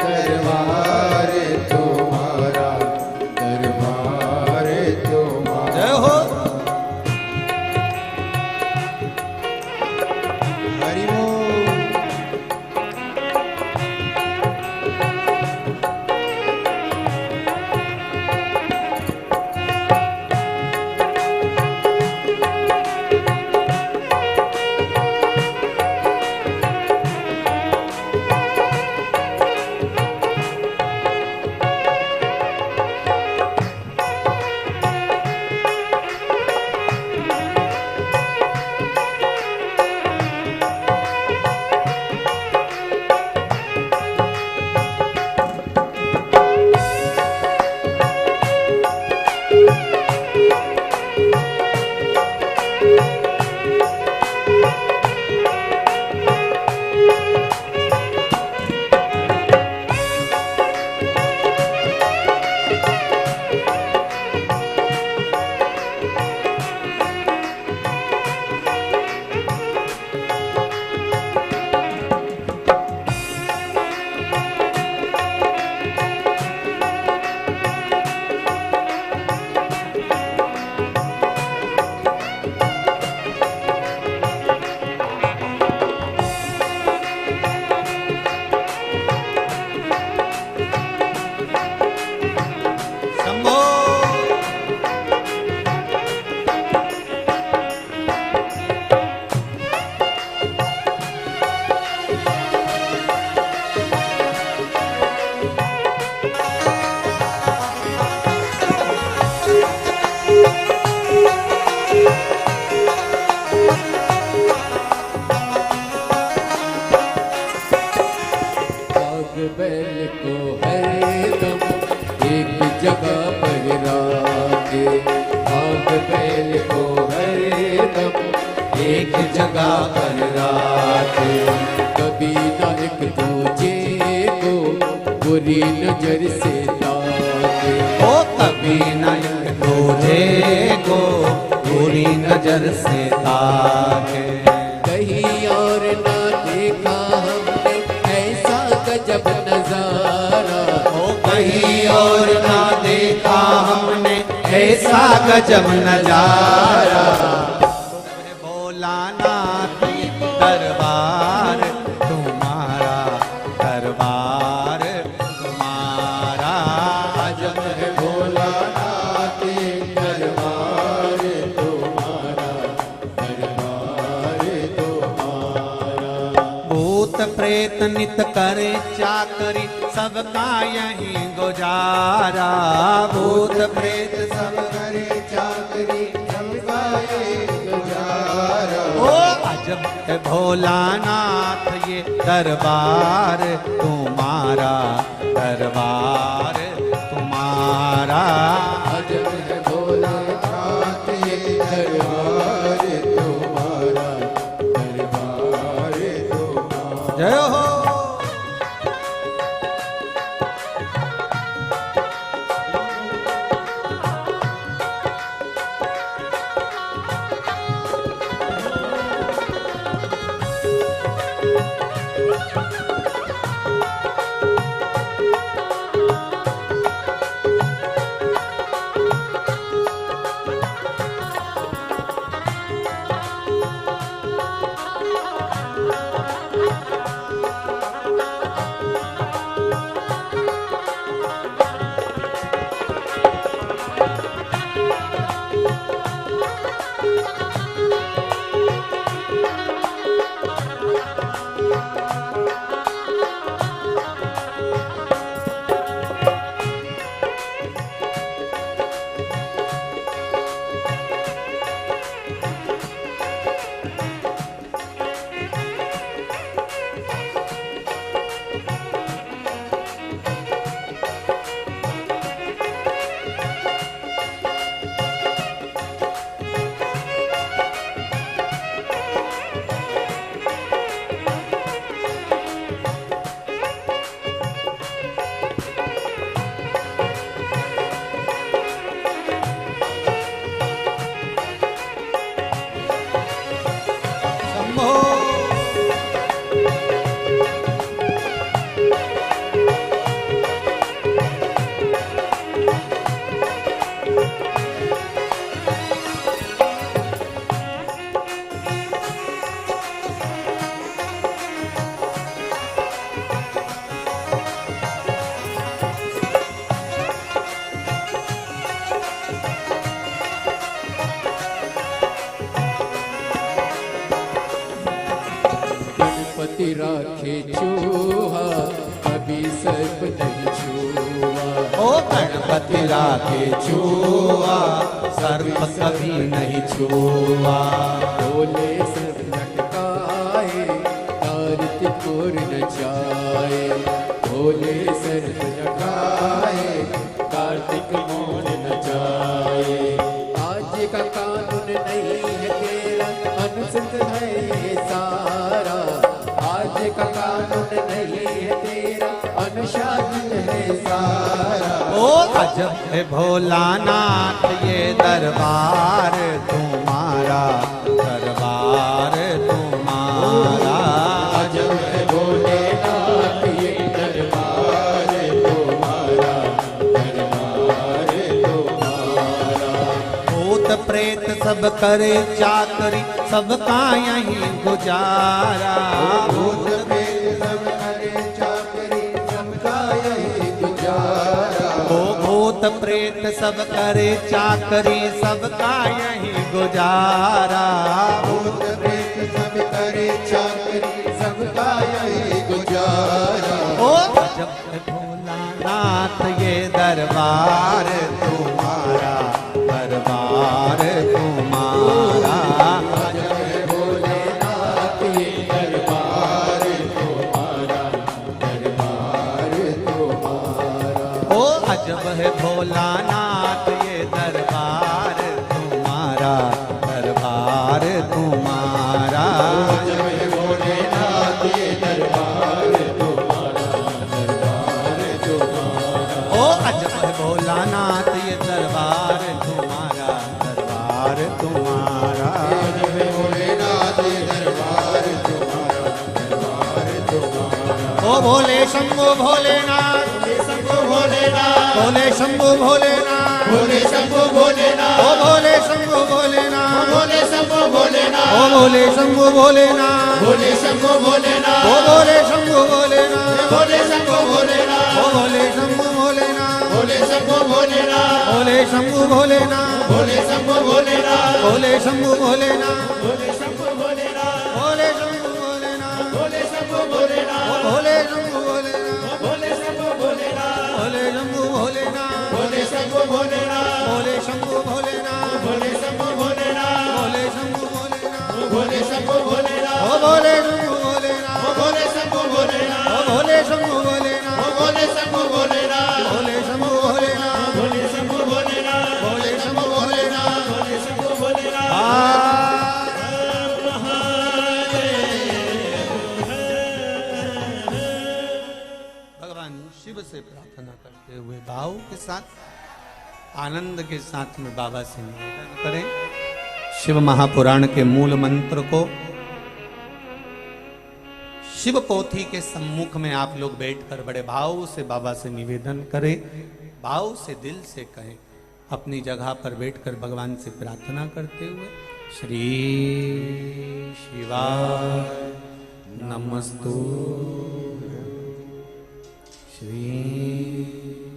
Speaker 3: दरबार तुम्हारा, दरबार कर राखे। कभी नानक तुझे को बुरी नजर से ताके।
Speaker 1: ओ कभी नानक तुझे को बुरी नजर से ताके।
Speaker 3: कहीं और ना देखा हमने ऐसा गजब नजारा।
Speaker 1: ओ कहीं और ना देखा हमने ऐसा गजब नजारा। भोलानाथ ये दरबार तुम्हारा, दरबार तुम्हारा।
Speaker 3: अजब है भोलानाथ ये दरबार तुम्हारा, दरबार तुम्हारा।
Speaker 1: भूत प्रेत नित करे चाकरी सबका यहीं गुजारा। भूत प्रेत सब
Speaker 3: करे चाकरी सबका ये गुजारा।
Speaker 1: ओ अजब है भोलानाथ ये दरबार तुम्हारा, दरबार तुम्हारा।
Speaker 3: अजब है भोलानाथ ये दरबार तुम्हारा, दरबार तुम्हारा।
Speaker 1: जय हो।
Speaker 3: गणपति राखे चूहा कभी सर्प नहीं छुआ।
Speaker 1: ओ गणपति राखे छुआ सर्प कभी नहीं छुआ।
Speaker 3: बोले सर्प लटकाए कार्तिक और नचाए। बोले सर्प लटकाए कार्तिक मोर नचाए। आज का कानून नहीं है तेरा अनुचित है ये सारा। आज का कानून नहीं है तेरा अनुशासन है सारा।
Speaker 1: ओ अजब है भोलानाथ ये दरबार तुम्हारा, दरबार तुम्हारा।
Speaker 3: अजब है भोलेनाथ ये दरबार तुम्हारा, दरबार तुम्हारा।
Speaker 1: भूत प्रेत सब करे चाकरी सबका यहीं गुजारा।
Speaker 3: भूत प्रेत सब करे चाकरी सबका यही गुजारा।
Speaker 1: ओ भूत प्रेत सब करे चाकरी सबका यहीं गुजारा।
Speaker 3: भूत प्रेत सब करे चाकरी सबका यही गुजारा।
Speaker 1: ओ अजब है भोलानाथ ये दरबार तुम्हारा, दरबार तुम्हारा।
Speaker 3: अजब है भोलेनाथ ये दरबार तुम्हारा, दरबार तुम्हारा।
Speaker 1: ओ अजब है भोलानाथ ये दरबार तुम्हारा, दरबार तुम्हारा। ओ भोले शंभो भोलेनाथ,
Speaker 3: शंभो भोलेनाथ,
Speaker 1: भोले शंभो भोलेनाथ,
Speaker 3: भोले शंभो भोलेनाथ,
Speaker 1: ओ भोले शंभो भोलेनाथ,
Speaker 3: भोले शंभो भोलेनाथ,
Speaker 1: ओ भोले शंभो भोलेनाथ,
Speaker 3: भोले शंभो भोलेनाथ,
Speaker 1: ओ भोले शंभो भोलेनाथ,
Speaker 3: भोले शंभो भोलेनाथ,
Speaker 1: ओ भोले शंभो भोलेनाथ,
Speaker 3: भोले शंभो भोलेनाथ,
Speaker 1: भोले शंभो भोलेनाथ,
Speaker 3: भोले शंभो भोलेनाथ,
Speaker 1: भोले शंभो भोलेनाथ,
Speaker 3: भोले शंभो भोलेनाथ,
Speaker 1: भोले शंभो भोलेनाथ,
Speaker 3: भोले शंभो भोलेनाथ,
Speaker 1: ओ भोले शंभो भोलेनाथ,
Speaker 3: भोले शंभो भोलेनाथ,
Speaker 1: भोले शंभो भोलेनाथ,
Speaker 3: भोले शंभो भोलेनाथ,
Speaker 1: भोले शंभो भोलेनाथ,
Speaker 3: भोले शंभो भोलेनाथ,
Speaker 1: भोले शंभो भोलेनाथ,
Speaker 3: भोले शंभो भोलेनाथ,
Speaker 1: ओ भोले शंभो भोलेनाथ,
Speaker 3: भोले शंभो भोलेनाथ,
Speaker 1: ओ भोले शंभो भोलेनाथ,
Speaker 3: भोले शंभो भोलेनाथ,
Speaker 1: भोले शंभो भोलेनाथ,
Speaker 3: भोले शंभो भोलेनाथ,
Speaker 1: भोले शंभो भोलेनाथ,
Speaker 3: भोले शंभो भोलेनाथ।
Speaker 1: भगवान शिव से प्रार्थना करते हुए भाव के साथ आनंद के साथ में बाबा से निवेदन करें। शिव महापुराण के मूल मंत्र को शिव पोथी के सम्मुख में आप लोग बैठकर बड़े भाव से बाबा से निवेदन करें, भाव से दिल से कहें, अपनी जगह पर बैठकर भगवान से प्रार्थना करते हुए श्री शिवाय नमस्तु, श्री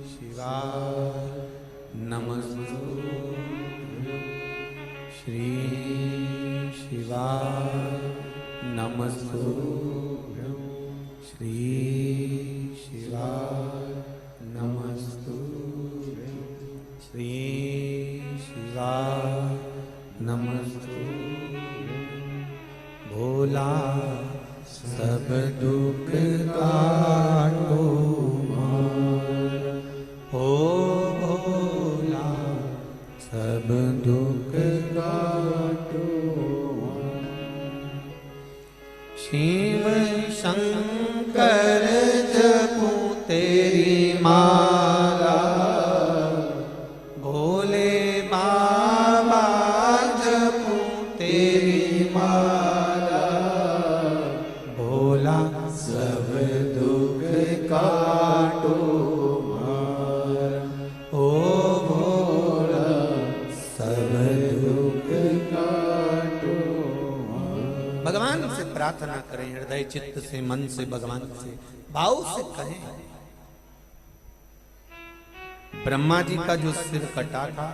Speaker 1: शिवाय नमस्तु, श्री शिवाय नमस्तु, श्री शिवाय नमस्तु, श्री शिवाय नमस्तु। भोला सब दुख काटो मार, ओ भोला सब दुख काटो मार। शिव शंकर जपू तेरी माला, भोले बाबा जपू तेरी माला, भोला
Speaker 3: सब दुख काटो मार,
Speaker 1: ओ भोला
Speaker 3: सब दुख काटो मार।
Speaker 1: भगवान से प्रार्थना करें, हृदय चित्त से मन से भगवान से भाव से कहें। ब्रह्मा जी का जो सिर कटा था